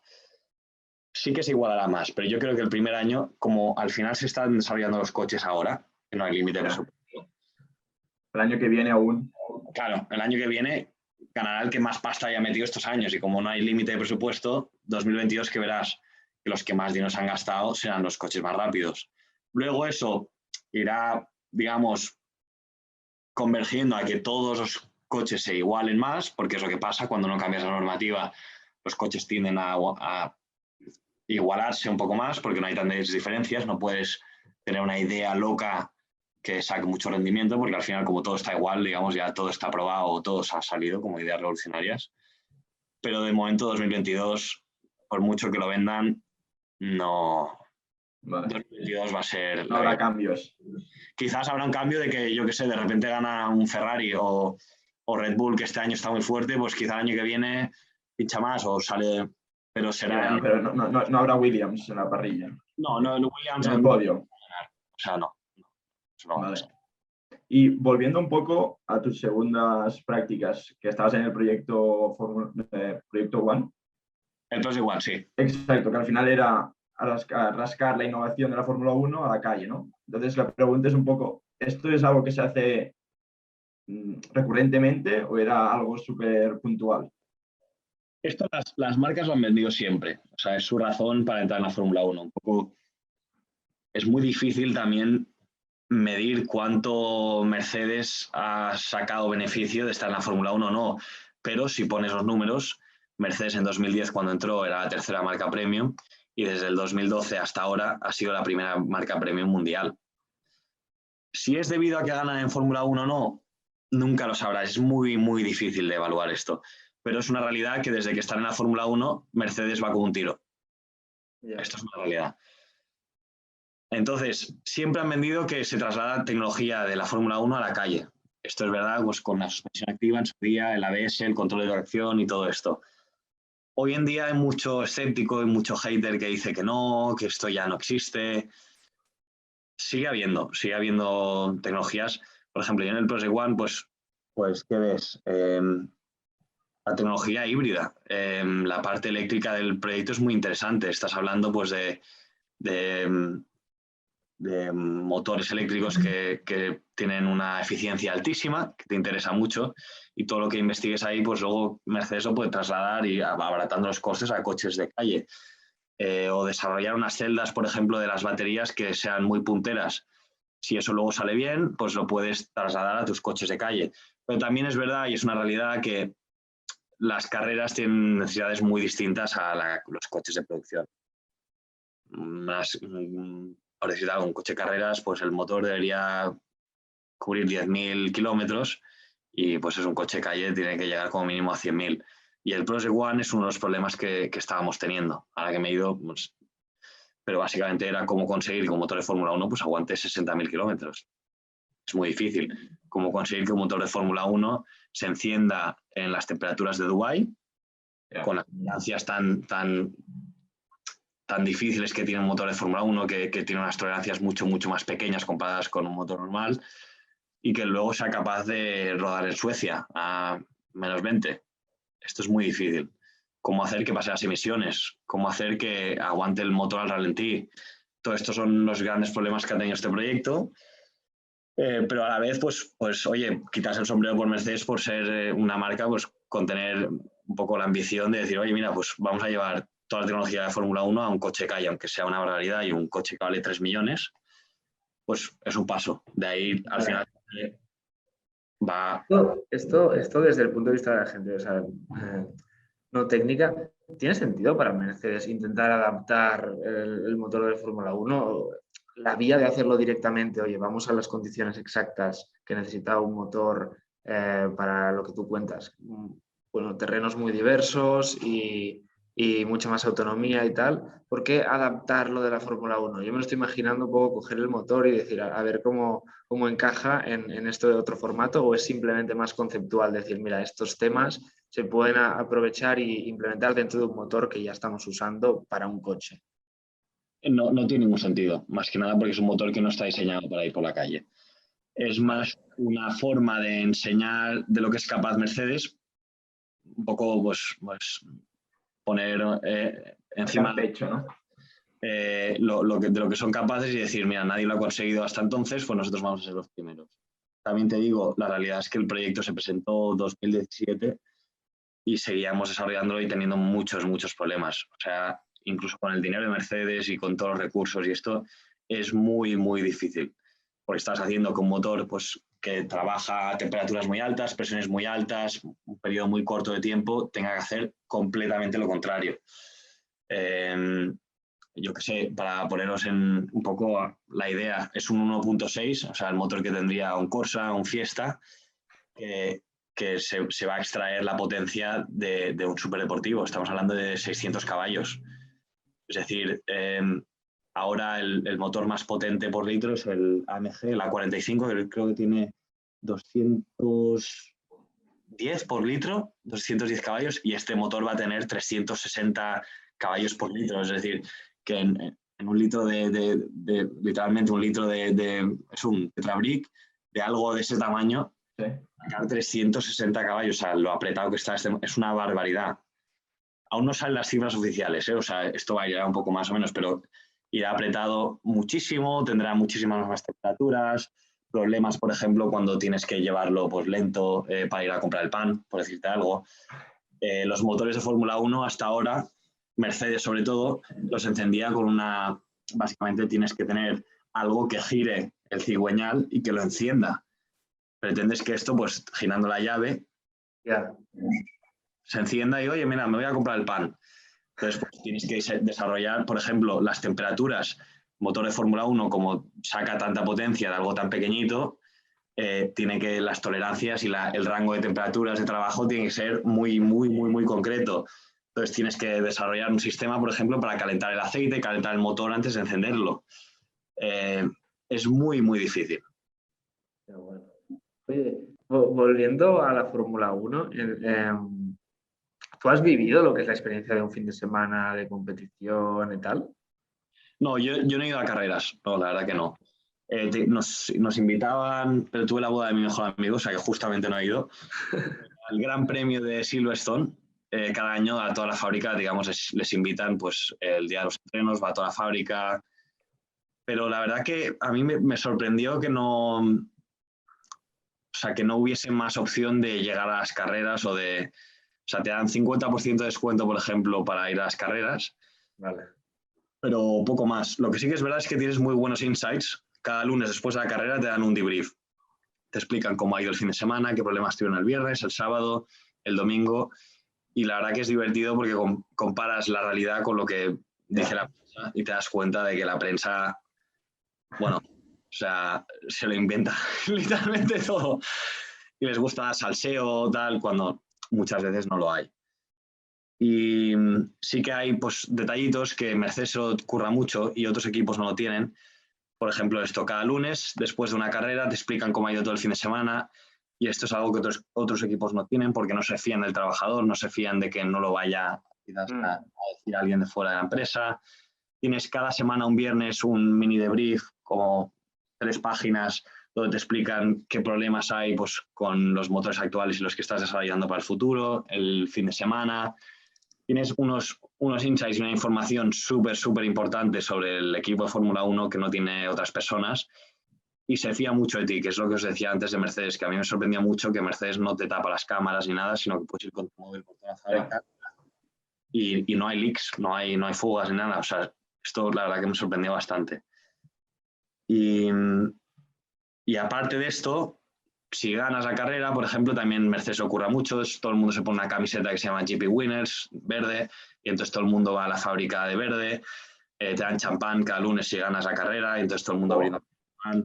sí que se igualará más. Pero yo creo que el primer año, como al final se están desarrollando los coches ahora, que no hay límite de presupuesto. El año que viene aún. Claro, el año que viene ganará el que más pasta haya metido estos años. Y como no hay límite de presupuesto, 2022 que verás que los que más dinero se han gastado serán los coches más rápidos. Luego eso irá, digamos, convergiendo a que todos los coches se igualen más, porque es lo que pasa cuando no cambias la normativa, los coches tienden a igualarse un poco más porque no hay tantas diferencias, no puedes tener una idea loca que saque mucho rendimiento porque al final como todo está igual, digamos, ya todo está aprobado, todo ha salido como ideas revolucionarias. Pero de momento 2022, por mucho que lo vendan, no... Vale. 2022 va a ser... No habrá cambios. Quizás habrá un cambio de que, yo qué sé, de repente gana un Ferrari o Red Bull, que este año está muy fuerte, pues quizá el año que viene pincha más o sale... Pero será... Pero no habrá Williams en la parrilla. No, Williams... En el podio. O sea, no. Eso no va a pasar. Y volviendo un poco a tus segundas prácticas, que estabas en el proyecto One. Entonces igual, sí. Exacto, que al final era rascar la innovación de la Fórmula 1 a la calle, ¿no? Entonces la pregunta es un poco, ¿esto es algo que se hace recurrentemente o era algo súper puntual? Esto las marcas lo han vendido siempre. O sea, es su razón para entrar en la Fórmula 1. Un poco es muy difícil también medir cuánto Mercedes ha sacado beneficio de estar en la Fórmula 1 o no. Pero si pones los números, Mercedes en 2010 cuando entró era la tercera marca premium y desde el 2012 hasta ahora ha sido la primera marca premium mundial. Si es debido a que ganan en Fórmula 1 o no, nunca lo sabrás. Es muy, muy difícil de evaluar esto. Pero es una realidad que desde que están en la Fórmula 1, Mercedes va como un tiro. Yeah. Esto es una realidad. Entonces, siempre han vendido que se traslada tecnología de la Fórmula 1 a la calle. Esto es verdad, pues con la suspensión activa en su día, el ABS, el control de tracción y todo esto. Hoy en día hay mucho escéptico y mucho hater que dice que no, que esto ya no existe. Sigue habiendo tecnologías. Por ejemplo, yo en el Project One, pues ¿qué ves? La tecnología híbrida. La parte eléctrica del proyecto es muy interesante. Estás hablando pues de motores eléctricos que tienen una eficiencia altísima, que te interesa mucho, y todo lo que investigues ahí, pues luego Mercedes lo puede trasladar y abaratando los costes a coches de calle. O desarrollar unas celdas, por ejemplo, de las baterías que sean muy punteras. Si eso luego sale bien, pues lo puedes trasladar a tus coches de calle. Pero también es verdad y es una realidad que las carreras tienen necesidades muy distintas a los coches de producción. Por decir algo, un coche de carreras, pues el motor debería cubrir 10.000 kilómetros y pues es un coche de calle, tiene que llegar como mínimo a 100.000. Y el Project One es uno de los problemas que estábamos teniendo. Ahora que me he ido, pues, pero básicamente era cómo conseguir que un motor de Fórmula 1 pues aguante 60.000 kilómetros. Es muy difícil. Cómo conseguir que un motor de Fórmula 1 se encienda en las temperaturas de Dubái, con las tolerancias tan difíciles que tiene un motor de Fórmula 1, que tiene unas tolerancias mucho más pequeñas comparadas con un motor normal, y que luego sea capaz de rodar en Suecia a -20. Esto es muy difícil. Cómo hacer que pase las emisiones, cómo hacer que aguante el motor al ralentí. Todo esto son los grandes problemas que ha tenido este proyecto. Pero a la vez, pues oye, quitas el sombrero por Mercedes por ser una marca, pues con tener un poco la ambición de decir, oye, mira, pues vamos a llevar toda la tecnología de Fórmula 1 a un coche que hay, aunque sea una barbaridad, y un coche que vale 3 millones, pues es un paso. De ahí, al final, va... Esto desde el punto de vista de la gente, o sea, no técnica, ¿tiene sentido para Mercedes intentar adaptar el motor de Fórmula 1? La vía de hacerlo directamente, oye, vamos a las condiciones exactas que necesita un motor para lo que tú cuentas. Bueno, terrenos muy diversos y mucha más autonomía y tal. ¿Por qué adaptarlo de la Fórmula 1? Yo me lo estoy imaginando un poco coger el motor y decir, a ver cómo encaja en esto de otro formato, o es simplemente más conceptual decir, mira, estos temas se pueden aprovechar e implementar dentro de un motor que ya estamos usando para un coche. No tiene ningún sentido, más que nada porque es un motor que no está diseñado para ir por la calle. Es más una forma de enseñar de lo que es capaz Mercedes, un poco pues poner encima pecho, ¿no? de lo que son capaces y decir, mira, nadie lo ha conseguido hasta entonces, pues nosotros vamos a ser los primeros. También te digo, la realidad es que el proyecto se presentó en 2017 y seguíamos desarrollándolo y teniendo muchos problemas. O sea, incluso con el dinero de Mercedes y con todos los recursos y esto, es muy difícil. Porque estás haciendo con un motor pues, que trabaja a temperaturas muy altas, presiones muy altas, un periodo muy corto de tiempo, tenga que hacer completamente lo contrario. Yo qué sé, para poneros en un poco la idea, es un 1.6, o sea, el motor que tendría un Corsa, un Fiesta, que se va a extraer la potencia de un superdeportivo. Estamos hablando de 600 caballos. Es decir, ahora el motor más potente por litro es el AMG, el A45, que creo que tiene 210 por litro, 210 caballos, y este motor va a tener 360 caballos por litro. Es decir, que en un litro literalmente un litro es un Tetrabric de algo de ese tamaño, sí. 360 caballos, o sea, lo apretado que está, es una barbaridad. Aún no salen las cifras oficiales, o sea, esto va a llegar un poco más o menos, pero irá apretado muchísimo, tendrá muchísimas más temperaturas, problemas, por ejemplo, cuando tienes que llevarlo pues, lento para ir a comprar el pan, por decirte algo. Los motores de Fórmula 1 hasta ahora, Mercedes sobre todo, los encendía con una... Básicamente tienes que tener algo que gire el cigüeñal y que lo encienda. Pretendes que esto, pues girando la llave, se encienda y, oye, mira, me voy a comprar el pan. Entonces, pues, tienes que desarrollar, por ejemplo, las temperaturas. Motor de Fórmula 1, como saca tanta potencia de algo tan pequeñito, tiene que las tolerancias y el rango de temperaturas de trabajo tiene que ser muy concreto. Entonces, tienes que desarrollar un sistema, por ejemplo, para calentar el aceite, calentar el motor antes de encenderlo. Es muy difícil. Pero bueno. Oye, volviendo a la Fórmula 1, ¿tú has vivido lo que es la experiencia de un fin de semana de competición y tal? No, yo no he ido a carreras, no, la verdad que no. Nos invitaban, pero tuve la boda de mi mejor amigo, o sea que justamente no he ido. Al Gran Premio de Silverstone, cada año a toda la fábrica, digamos, les invitan, pues el día de los entrenos, va a toda la fábrica. Pero la verdad que a mí me sorprendió que no, o sea, que no hubiese más opción de llegar a las carreras o sea, te dan 50% de descuento, por ejemplo, para ir a las carreras. Vale. Pero poco más. Lo que sí que es verdad es que tienes muy buenos insights. Cada lunes después de la carrera te dan un debrief. Te explican cómo ha ido el fin de semana, qué problemas tuvieron el viernes, el sábado, el domingo. Y la verdad que es divertido porque comparas la realidad con lo que dice la prensa y te das cuenta de que la prensa, bueno, o sea, se lo inventa literalmente todo. Y les gusta salseo, tal, cuando muchas veces no lo hay. Y sí que hay pues, detallitos que Mercedes se lo curra mucho y otros equipos no lo tienen. Por ejemplo, esto, cada lunes, después de una carrera, te explican cómo ha ido todo el fin de semana, y esto es algo que otros equipos no tienen porque no se fían del trabajador, no se fían de que no lo vaya quizás a decir alguien de fuera de la empresa. Tienes cada semana un viernes un mini debrief, como 3 páginas, donde te explican qué problemas hay pues, con los motores actuales y los que estás desarrollando para el futuro, el fin de semana. Tienes unos insights y una información súper importante sobre el equipo de Fórmula 1 que no tiene otras personas, y se fía mucho de ti, que es lo que os decía antes de Mercedes, que a mí me sorprendía mucho que Mercedes no te tapa las cámaras ni nada, sino que puedes ir con tu móvil por toda la fábrica y no hay leaks, no hay fugas ni nada. O sea, esto la verdad que me sorprendió bastante. Y aparte de esto, si ganas la carrera, por ejemplo, también Mercedes ocurra mucho, todo el mundo se pone una camiseta que se llama GP Winners, verde, y entonces todo el mundo va a la fábrica de verde, te dan champán cada lunes si ganas la carrera, y entonces todo el mundo abriendo champán.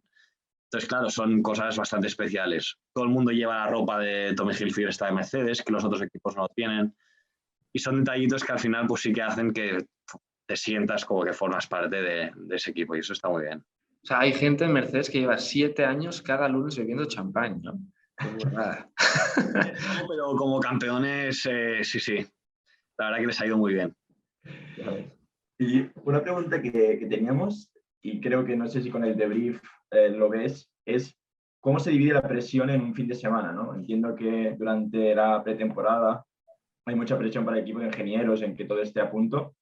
Entonces, claro, son cosas bastante especiales. Todo el mundo lleva la ropa de Tommy Hilfiger, esta de Mercedes, que los otros equipos no lo tienen, y son detallitos que al final pues sí que hacen que te sientas como que formas parte de ese equipo, y eso está muy bien. O sea, hay gente en Mercedes que lleva 7 años cada lunes bebiendo champán, ¿no? No, pero como campeones, sí. La verdad que les ha ido muy bien. Y una pregunta que teníamos, y creo que no sé si con el debrief lo ves, es cómo se divide la presión en un fin de semana, ¿no? Entiendo que durante la pretemporada hay mucha presión para el equipo de ingenieros en que todo esté a punto,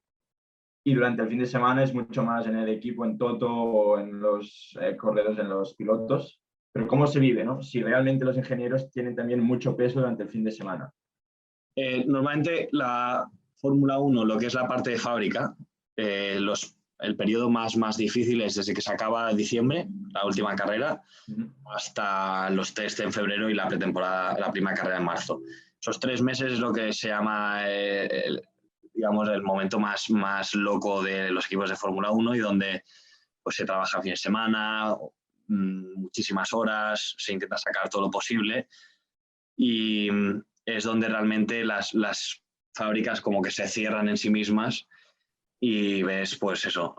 y durante el fin de semana es mucho más en el equipo, en Toto o en los corredores, en los pilotos. Pero ¿cómo se vive, no? Si realmente los ingenieros tienen también mucho peso durante el fin de semana. Normalmente la Fórmula 1, lo que es la parte de fábrica, el periodo más difícil es desde que se acaba diciembre, la última carrera, hasta los test en febrero y la pretemporada, la primera carrera en marzo. Esos 3 meses es lo que se llama digamos, el momento más loco de los equipos de Fórmula 1, y donde pues, se trabaja fin de semana, muchísimas horas, se intenta sacar todo lo posible, y es donde realmente las fábricas como que se cierran en sí mismas y ves pues eso,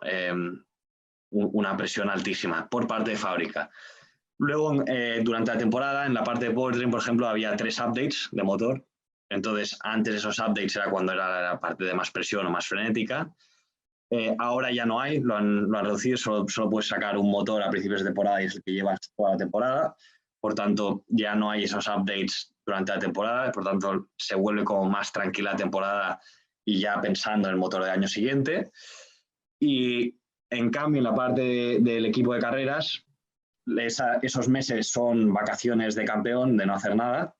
una presión altísima por parte de fábrica. Luego, durante la temporada, en la parte de powertrain, por ejemplo, había 3 updates de motor. Entonces, antes de esos updates era cuando era la parte de más presión o más frenética. Ahora ya no hay, lo han reducido, solo puedes sacar un motor a principios de temporada y es el que llevas toda la temporada. Por tanto, ya no hay esos updates durante la temporada, por tanto, se vuelve como más tranquila la temporada y ya pensando en el motor del año siguiente. Y en cambio, en la parte del equipo de carreras, esos meses son vacaciones de campeón, de no hacer nada,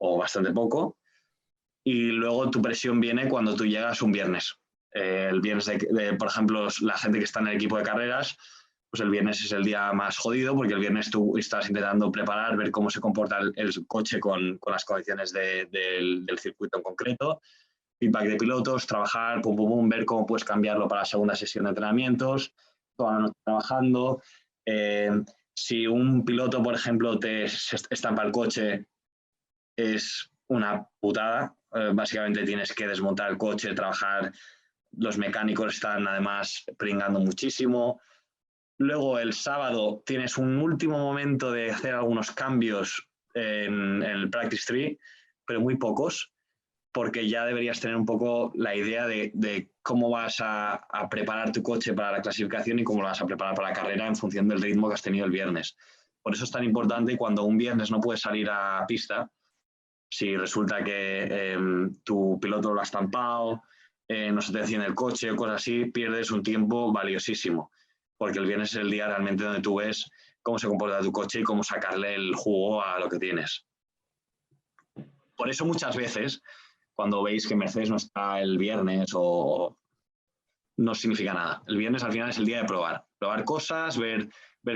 o bastante poco, y luego tu presión viene cuando tú llegas un viernes. El viernes, por ejemplo, la gente que está en el equipo de carreras, pues el viernes es el día más jodido, porque el viernes tú estás intentando preparar, ver cómo se comporta el coche con las condiciones del circuito en concreto, feedback de pilotos, trabajar, ver cómo puedes cambiarlo para la segunda sesión de entrenamientos, toda la noche trabajando. Si un piloto, por ejemplo, se estampa el coche, es una putada. Básicamente tienes que desmontar el coche, trabajar. Los mecánicos están además pringando muchísimo. Luego el sábado tienes un último momento de hacer algunos cambios en el Practice Tree, pero muy pocos, porque ya deberías tener un poco la idea de cómo vas a preparar tu coche para la clasificación y cómo lo vas a preparar para la carrera en función del ritmo que has tenido el viernes. Por eso es tan importante cuando un viernes no puedes salir a pista, si resulta que tu piloto lo ha estampado, no se te enciende el coche o cosas así, pierdes un tiempo valiosísimo, porque el viernes es el día realmente donde tú ves cómo se comporta tu coche y cómo sacarle el jugo a lo que tienes. Por eso muchas veces, cuando veis que Mercedes no está el viernes, o no significa nada. El viernes al final es el día de probar cosas, ver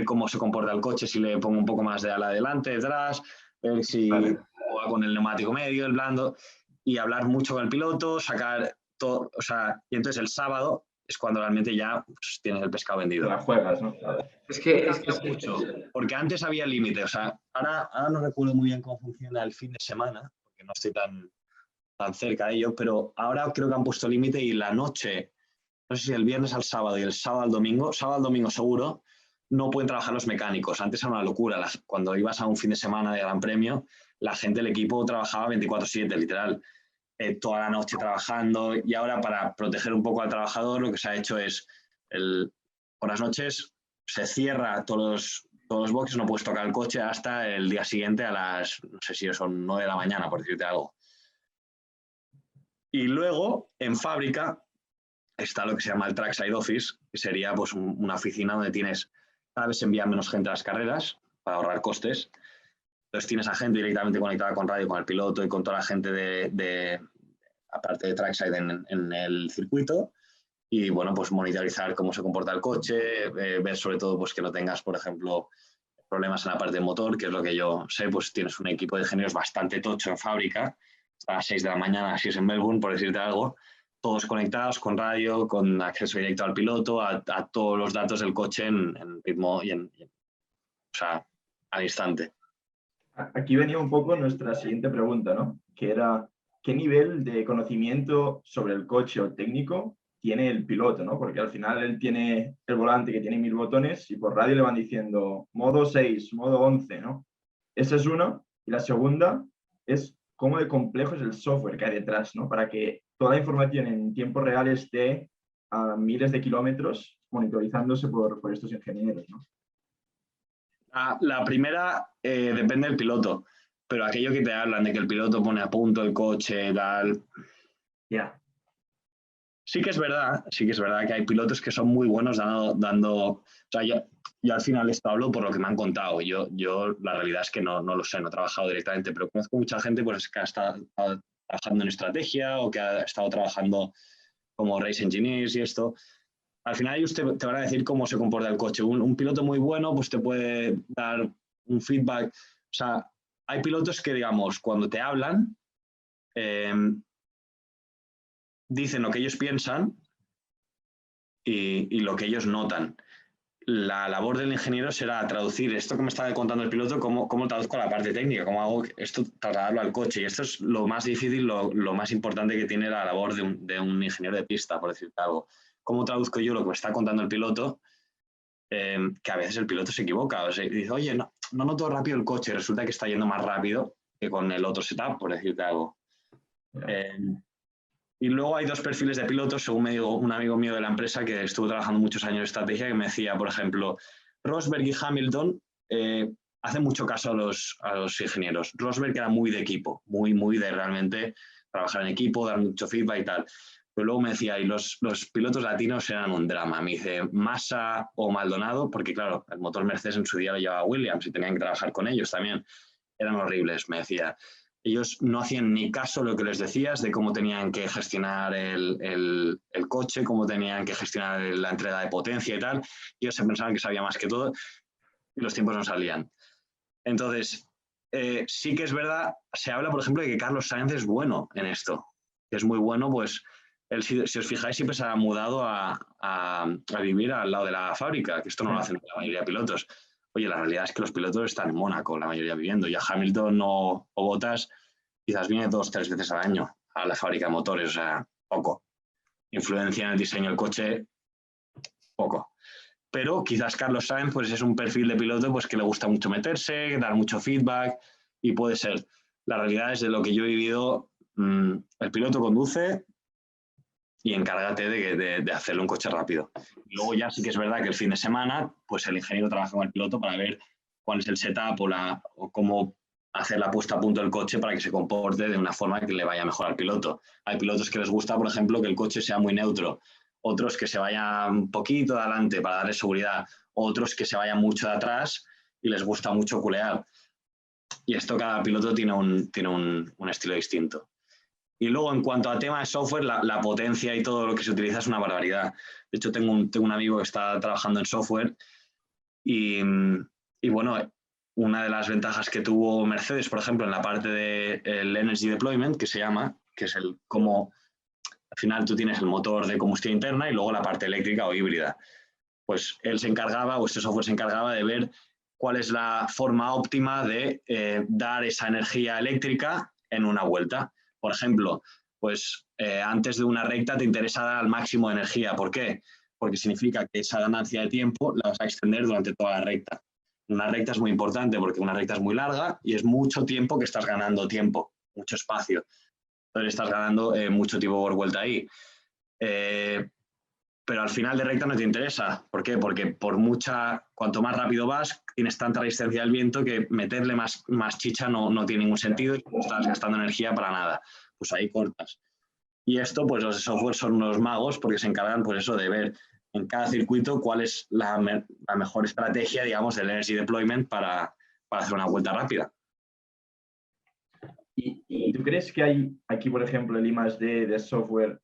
cómo se comporta el coche, si le pongo un poco más de ala adelante, detrás, ver si va con el neumático medio, el blando, y hablar mucho con el piloto, sacar todo, o sea, y entonces el sábado es cuando realmente ya pues, tienes el pescado vendido. Te la juegas, ¿no? Es que mucho, porque antes había límite, o sea, ahora no recuerdo muy bien cómo funciona el fin de semana, porque no estoy tan tan cerca de ello, pero ahora creo que han puesto límite y la noche, no sé si el viernes al sábado y el sábado al domingo seguro, no pueden trabajar los mecánicos. Antes era una locura. Cuando ibas a un fin de semana de Gran Premio, la gente del equipo trabajaba 24/7, literal, toda la noche trabajando. Y ahora, para proteger un poco al trabajador, lo que se ha hecho es, por las noches se cierra todos los boxes, no puedes tocar el coche hasta el día siguiente a las, no sé si son 9 de la mañana, por decirte algo. Y luego, en fábrica, está lo que se llama el Trackside Office, que sería pues una oficina donde cada vez se envía menos gente a las carreras para ahorrar costes. Entonces tienes a gente directamente conectada con radio, con el piloto y con toda la gente aparte de Trackside en el circuito. Y bueno, pues monitorizar cómo se comporta el coche, ver sobre todo pues que no tengas, por ejemplo, problemas en la parte del motor, que es lo que yo sé, pues tienes un equipo de ingenieros bastante tocho en fábrica, hasta las 6 de la mañana, si es en Melbourne, por decirte algo, todos conectados con radio, con acceso directo al piloto, a todos los datos del coche en ritmo o sea, al instante. Aquí venía un poco nuestra siguiente pregunta, ¿no? Que era, ¿qué nivel de conocimiento sobre el coche o técnico tiene el piloto, ¿no? Porque al final él tiene el volante que tiene 1000 botones y por radio le van diciendo modo 6, modo 11, ¿no? Esa es una. Y la segunda es cómo de complejo es el software que hay detrás, ¿no? Para que toda la información en tiempo real esté a miles de kilómetros monitorizándose por estos ingenieros, ¿no? La primera depende del piloto, pero aquello que te hablan de que el piloto pone a punto el coche, tal... Ya. Sí que es verdad que hay pilotos que son muy buenos dando o sea, yo al final esto hablo por lo que me han contado. Yo la realidad es que no lo sé, no he trabajado directamente, pero conozco mucha gente pues, que ha estado trabajando en estrategia o que ha estado trabajando como race engineers y esto. Al final ellos te van a decir cómo se comporta el coche. Un piloto muy bueno pues te puede dar un feedback. O sea, hay pilotos que, digamos, cuando te hablan, dicen lo que ellos piensan y lo que ellos notan. La labor del ingeniero será traducir esto que me está contando el piloto, cómo traduzco a la parte técnica, cómo hago esto, trasladarlo al coche. Y esto es lo más difícil, lo más importante que tiene la labor de un ingeniero de pista, por decirte algo. ¿Cómo traduzco yo lo que me está contando el piloto? Que a veces el piloto se equivoca. O sea, dice, oye, no noto rápido el coche, resulta que está yendo más rápido que con el otro setup, por decirte algo. Y luego hay dos perfiles de pilotos, según me dijo un amigo mío de la empresa que estuvo trabajando muchos años en estrategia, que me decía, por ejemplo, Rosberg y Hamilton hacen mucho caso a los ingenieros. Rosberg era muy de equipo, muy de realmente trabajar en equipo, dar mucho feedback y tal. Pero luego me decía, y los pilotos latinos eran un drama. Me dice, Massa o Maldonado, porque claro, el motor Mercedes en su día lo llevaba Williams y tenían que trabajar con ellos también. Eran horribles, me decía. Ellos no hacían ni caso a lo que les decías de cómo tenían que gestionar el coche, cómo tenían que gestionar la entrega de potencia y tal. Ellos se pensaban que sabía más que todo y los tiempos no salían. Entonces, sí que es verdad, se habla, por ejemplo, de que Carlos Sainz es bueno en esto. Que es muy bueno, pues, él, si os fijáis, siempre se ha mudado a vivir al lado de la fábrica, que esto no lo hacen la mayoría de pilotos. Oye, la realidad es que los pilotos están en Mónaco, la mayoría viviendo, y a Hamilton o Bottas quizás viene 2 o 3 veces al año a la fábrica de motores, o sea, poco. Influencia en el diseño del coche, poco. Pero quizás Carlos Sainz pues, es un perfil de piloto pues, que le gusta mucho meterse, dar mucho feedback, y puede ser. La realidad es de lo que yo he vivido, el piloto conduce y encárgate de hacerle un coche rápido. Y luego ya sí que es verdad que el fin de semana, pues el ingeniero trabaja con el piloto para ver cuál es el setup o cómo hacer la puesta a punto del coche para que se comporte de una forma que le vaya mejor al piloto. Hay pilotos que les gusta, por ejemplo, que el coche sea muy neutro, otros que se vayan un poquito de adelante para darle seguridad, otros que se vayan mucho de atrás y les gusta mucho culear. Y esto cada piloto tiene un estilo distinto. Y luego, en cuanto a tema de software, la potencia y todo lo que se utiliza es una barbaridad. De hecho, tengo un amigo que está trabajando en software y bueno, una de las ventajas que tuvo Mercedes, por ejemplo, en la parte del Energy Deployment, que se llama, que es el cómo al final tú tienes el motor de combustión interna y luego la parte eléctrica o híbrida. Pues él se encargaba, o este software se encargaba de ver cuál es la forma óptima de dar esa energía eléctrica en una vuelta. Por ejemplo, pues antes de una recta te interesa dar al máximo de energía. ¿Por qué? Porque significa que esa ganancia de tiempo la vas a extender durante toda la recta. Una recta es muy importante porque una recta es muy larga y es mucho tiempo que estás ganando tiempo, mucho espacio. Entonces estás ganando mucho tiempo por vuelta ahí. Pero al final de recta no te interesa. ¿Por qué? Porque cuanto más rápido vas, tienes tanta resistencia al viento que meterle más chicha no tiene ningún sentido y no estás gastando energía para nada. Pues ahí cortas. Y esto, pues los de software son unos magos porque se encargan, pues eso, de ver en cada circuito cuál es la mejor estrategia, digamos, del energy deployment para hacer una vuelta rápida. ¿Y tú crees que hay aquí, por ejemplo, el I+D de software,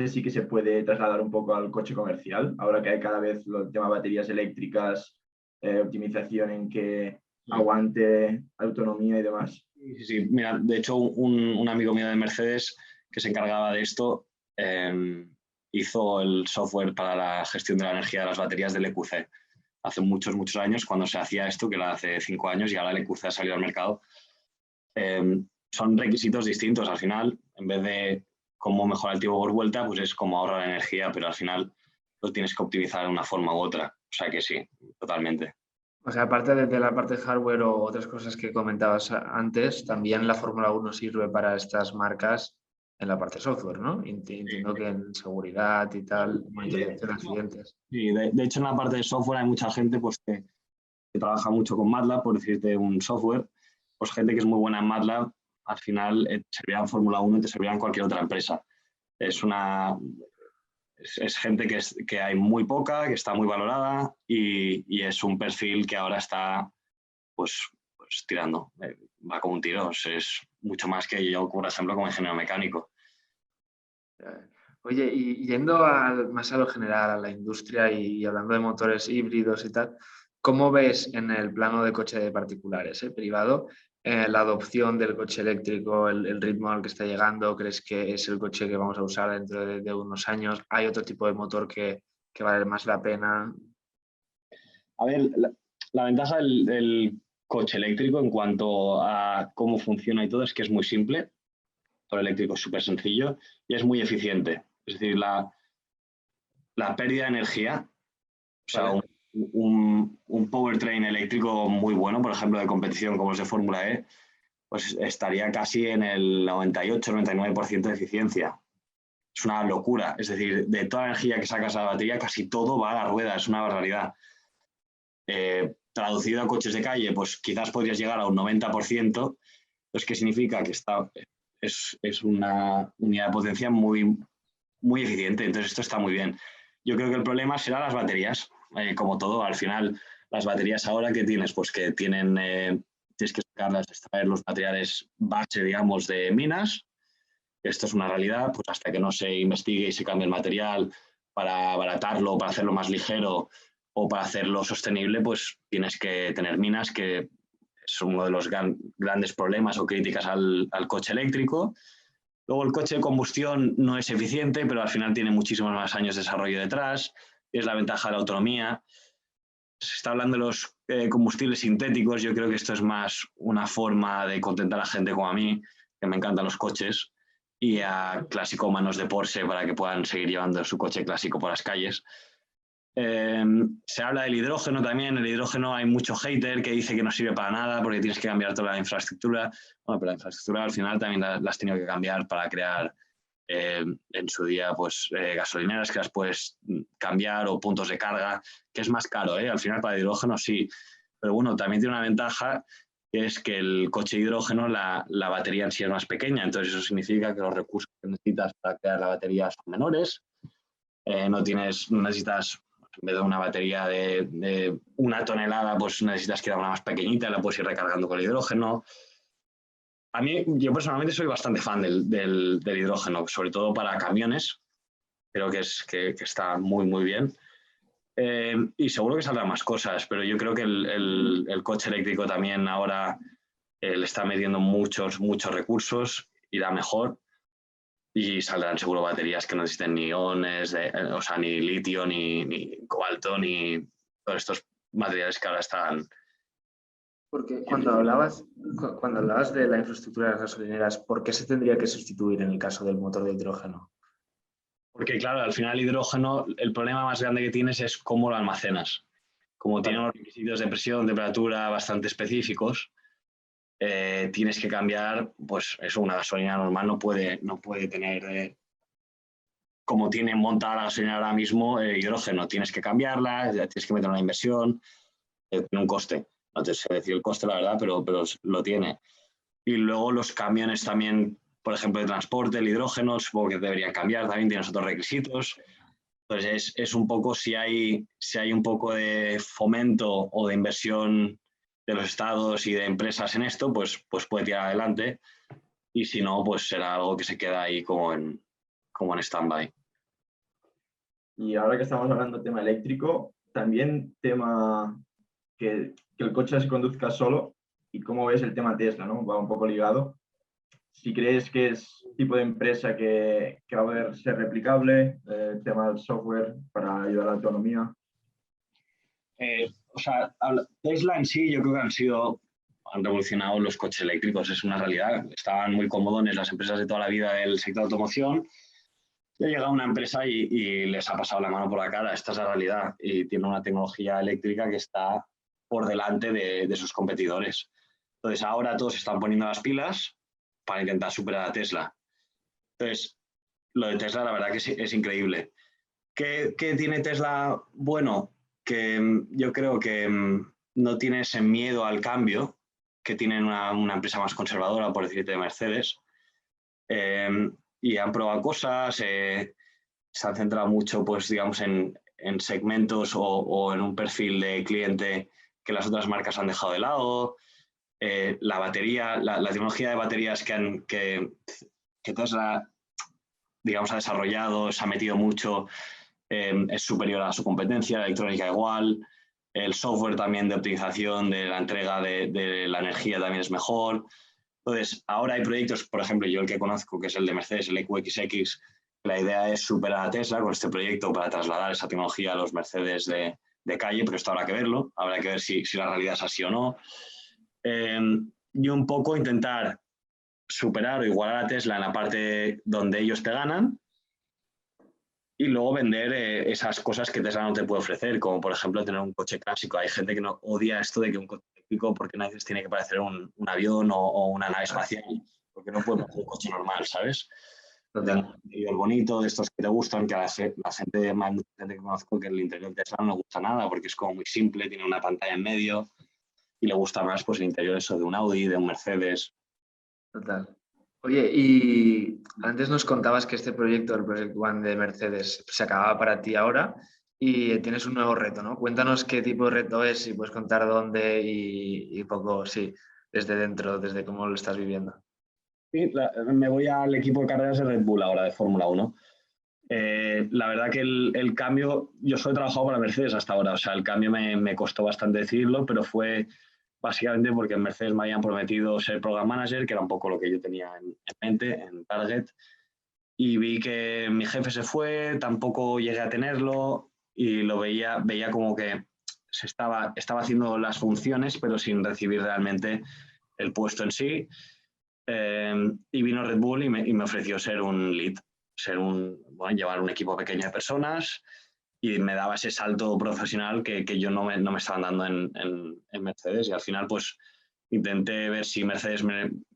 sí que se puede trasladar un poco al coche comercial? Ahora que hay cada vez el tema de baterías eléctricas, optimización en que aguante, autonomía y demás. Sí. Mira, de hecho, un amigo mío de Mercedes que se encargaba de esto hizo el software para la gestión de la energía de las baterías del EQC. Hace muchos años, cuando se hacía esto, que era hace 5 años, y ahora el EQC ha salido al mercado. Son requisitos distintos. Al final, en vez de cómo mejorar el tiempo por vuelta, pues es cómo ahorrar energía, pero al final lo tienes que optimizar de una forma u otra. O sea que sí, totalmente. O sea, aparte de la parte de hardware o otras cosas que comentabas antes, también la Fórmula 1 sirve para estas marcas en la parte software, ¿no? Entiendo que en seguridad y tal, monitorización de accidentes. Sí, de hecho en la parte de software hay mucha gente pues, que trabaja mucho con MATLAB, por decirte un software. Pues gente que es muy buena en MATLAB, al final te servirá en Fórmula 1 y te servirá en cualquier otra empresa. Es gente que hay muy poca, que está muy valorada y es un perfil que ahora está pues tirando, va como un tiro. Es mucho más que yo, por ejemplo, como ingeniero mecánico. Oye, y yendo más a lo general, a la industria y hablando de motores híbridos y tal, ¿cómo ves en el plano de coche de particulares, privado, la adopción del coche eléctrico, el ritmo al que está llegando? ¿Crees que es el coche que vamos a usar dentro de unos años? ¿Hay otro tipo de motor que vale más la pena? A ver, la ventaja del coche eléctrico en cuanto a cómo funciona y todo es que es muy simple. El motor eléctrico es súper sencillo y es muy eficiente. Es decir, la pérdida de energía, o sea, Vale. un powertrain eléctrico muy bueno, por ejemplo, de competición como los de Fórmula E, pues estaría casi en el 98-99% de eficiencia. Es una locura. Es decir, de toda la energía que sacas a la batería, casi todo va a la rueda. Es una barbaridad. Traducido a coches de calle, pues quizás podrías llegar a un 90%, pues que significa que es una unidad de potencia muy, muy eficiente. Entonces esto está muy bien. Yo creo que el problema será las baterías. Como todo, al final, las baterías ahora que tienes, pues que tienes que sacarlas, extraer los materiales base, digamos, de minas. Esto es una realidad, pues hasta que no se investigue y se cambie el material para abaratarlo, para hacerlo más ligero o para hacerlo sostenible, pues tienes que tener minas, que es uno de los grandes problemas o críticas al coche eléctrico. Luego el coche de combustión no es eficiente, pero al final tiene muchísimos más años de desarrollo detrás. Es la ventaja de la autonomía. Se está hablando de los combustibles sintéticos. Yo creo que esto es más una forma de contentar a gente como a mí, que me encantan los coches, y a clasicómanos de Porsche para que puedan seguir llevando su coche clásico por las calles. Se habla del hidrógeno también. El hidrógeno, hay mucho hater que dice que no sirve para nada porque tienes que cambiar toda la infraestructura. Bueno, pero la infraestructura al final también la has tenido que cambiar para crear en su día pues gasolineras que las puedes cambiar o puntos de carga, que es más caro, al final para el hidrógeno sí, pero bueno, también tiene una ventaja, que es que el coche de hidrógeno, la batería en sí es más pequeña, entonces eso significa que los recursos que necesitas para crear la batería son menores. No necesitas, en vez de una batería de 1 tonelada, pues necesitas que sea una más pequeñita, la puedes ir recargando con el hidrógeno. A mí, yo personalmente soy bastante fan del hidrógeno, sobre todo para camiones. Creo que está muy, muy bien. Y seguro que saldrán más cosas, pero yo creo que el coche eléctrico también ahora le está metiendo muchos recursos, irá mejor y saldrán seguro baterías que no necesiten ni iones, o sea, ni litio, ni cobalto, ni todos estos materiales que ahora están Porque cuando hablabas de la infraestructura de las gasolineras, ¿por qué se tendría que sustituir en el caso del motor de hidrógeno? Porque claro, al final el hidrógeno, el problema más grande que tienes es cómo lo almacenas. Como tiene unos requisitos de presión, temperatura bastante específicos, tienes que cambiar, pues eso, una gasolina normal no puede tener, como tiene montada la gasolina ahora mismo, hidrógeno. Tienes que cambiarla, tienes que meter una inversión, tiene un coste. No te sé decir el coste, la verdad, pero lo tiene. Y luego los camiones también, por ejemplo, de transporte, el hidrógeno, supongo que deberían cambiar, también tienes otros requisitos. Entonces es un poco, si hay un poco de fomento o de inversión de los estados y de empresas en esto, pues puede tirar adelante. Y si no, pues será algo que se queda ahí como en stand-by. Y ahora que estamos hablando de tema eléctrico, también tema que el coche se conduzca solo, y cómo ves el tema Tesla, ¿no? Va un poco ligado. Si crees que es tipo de empresa que va a poder ser replicable, el tema del software para ayudar a la autonomía. O sea, Tesla en sí, yo creo que han revolucionado los coches eléctricos, es una realidad. Estaban muy cómodos las empresas de toda la vida del sector de automoción. Ha llegado una empresa y les ha pasado la mano por la cara, esta es la realidad, y tiene una tecnología eléctrica que está por delante de sus competidores. Entonces ahora todos están poniendo las pilas para intentar superar a Tesla. Entonces, lo de Tesla la verdad que es increíble. ¿Qué tiene Tesla bueno? Que yo creo que no tiene ese miedo al cambio que tiene una empresa más conservadora, por decirte, de Mercedes. Y han probado cosas, se han centrado mucho, pues, digamos, en segmentos o en un perfil de cliente que las otras marcas han dejado de lado. La batería, la tecnología de baterías que Tesla, digamos, ha desarrollado, se ha metido mucho, es superior a su competencia, la electrónica igual, el software también de optimización de la entrega de la energía también es mejor. Entonces, ahora hay proyectos, por ejemplo, yo el que conozco, que es el de Mercedes, el EQXX, la idea es superar a Tesla con este proyecto para trasladar esa tecnología a los Mercedes de calle, pero esto habrá que verlo, habrá que ver si la realidad es así o no. Y un poco intentar superar o igualar a Tesla en la parte donde ellos te ganan y luego vender esas cosas que Tesla no te puede ofrecer, como por ejemplo tener un coche clásico. Hay gente que no odia esto de que un coche eléctrico, porque a veces tiene que parecer un avión o una nave espacial, porque no puede parecer un coche normal, ¿sabes? De un interior bonito, de estos que te gustan, que a la gente que conozco que el interior de Tesla no le gusta nada, porque es como muy simple, tiene una pantalla en medio y le gusta más pues el interior eso de un Audi, de un Mercedes. Total. Oye, y antes nos contabas que este proyecto, el Project One de Mercedes, se acababa para ti ahora y tienes un nuevo reto, ¿no? Cuéntanos qué tipo de reto es, si puedes contar dónde y poco, sí, desde dentro, desde cómo lo estás viviendo. Sí, me voy al equipo de carreras de Red Bull ahora, de Fórmula 1. La verdad que el cambio, yo solo he trabajado para Mercedes hasta ahora, o sea, el cambio me costó bastante decidirlo, pero fue básicamente porque en Mercedes me habían prometido ser program manager, que era un poco lo que yo tenía en mente, en target, y vi que mi jefe se fue, tampoco llegué a tenerlo y lo veía como que estaba haciendo las funciones, pero sin recibir realmente el puesto en sí. Y vino Red Bull y me ofreció ser un lead, llevar un equipo pequeño de personas, y me daba ese salto profesional que yo no me estaban dando en Mercedes. Y al final pues intenté ver si Mercedes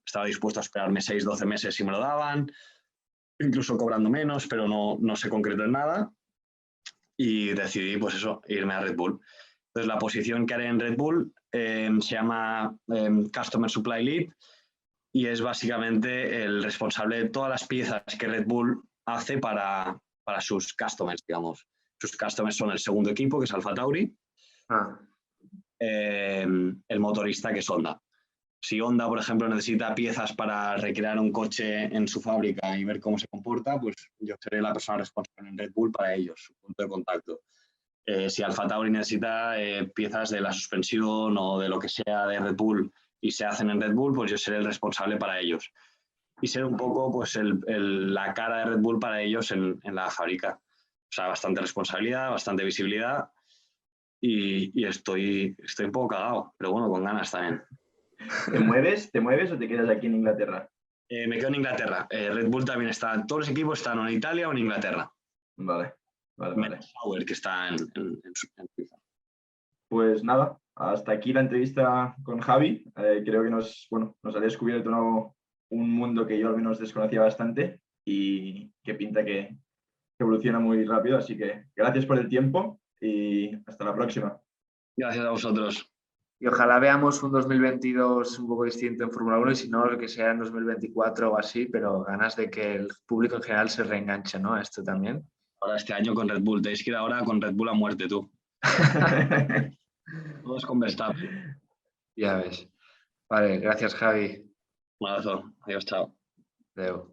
estaba dispuesto a esperarme 6-12 meses si me lo daban, incluso cobrando menos, pero no se concretó en nada y decidí pues eso, irme a Red Bull. Entonces la posición que haré en Red Bull se llama Customer Supply Lead, y es básicamente el responsable de todas las piezas que Red Bull hace para sus customers, digamos. Sus customers son el segundo equipo, que es Alfa Tauri, el motorista, que es Honda. Si Honda, por ejemplo, necesita piezas para recrear un coche en su fábrica y ver cómo se comporta, pues yo seré la persona responsable en Red Bull para ellos, su punto de contacto. Si Alfa Tauri necesita piezas de la suspensión o de lo que sea de Red Bull y se hacen en Red Bull, pues yo seré el responsable para ellos. Y ser un poco pues la cara de Red Bull para ellos en la fábrica. O sea, bastante responsabilidad, bastante visibilidad. y estoy un poco cagado, pero bueno, con ganas también. ¿Te mueves o te quedas aquí en Inglaterra? Me quedo en Inglaterra. Red Bull también está, todos los equipos están o en Italia o en Inglaterra. Vale. Menos Sauber, que está en Suiza. Pues nada, hasta aquí la entrevista con Javi. Creo que nos ha descubierto un mundo que yo al menos desconocía bastante y que pinta que evoluciona muy rápido. Así que gracias por el tiempo y hasta la próxima. Gracias a vosotros. Y ojalá veamos un 2022 un poco distinto en Fórmula 1 y si no, que sea en 2024 o así, pero ganas de que el público en general se reenganche, ¿no? A esto también. Ahora este año con Red Bull, tenéis que ir ahora con Red Bull a muerte tú. Todos con Verstappen. Ya ves. Vale, gracias Javi. Un abrazo. Adiós, chao. Adeu.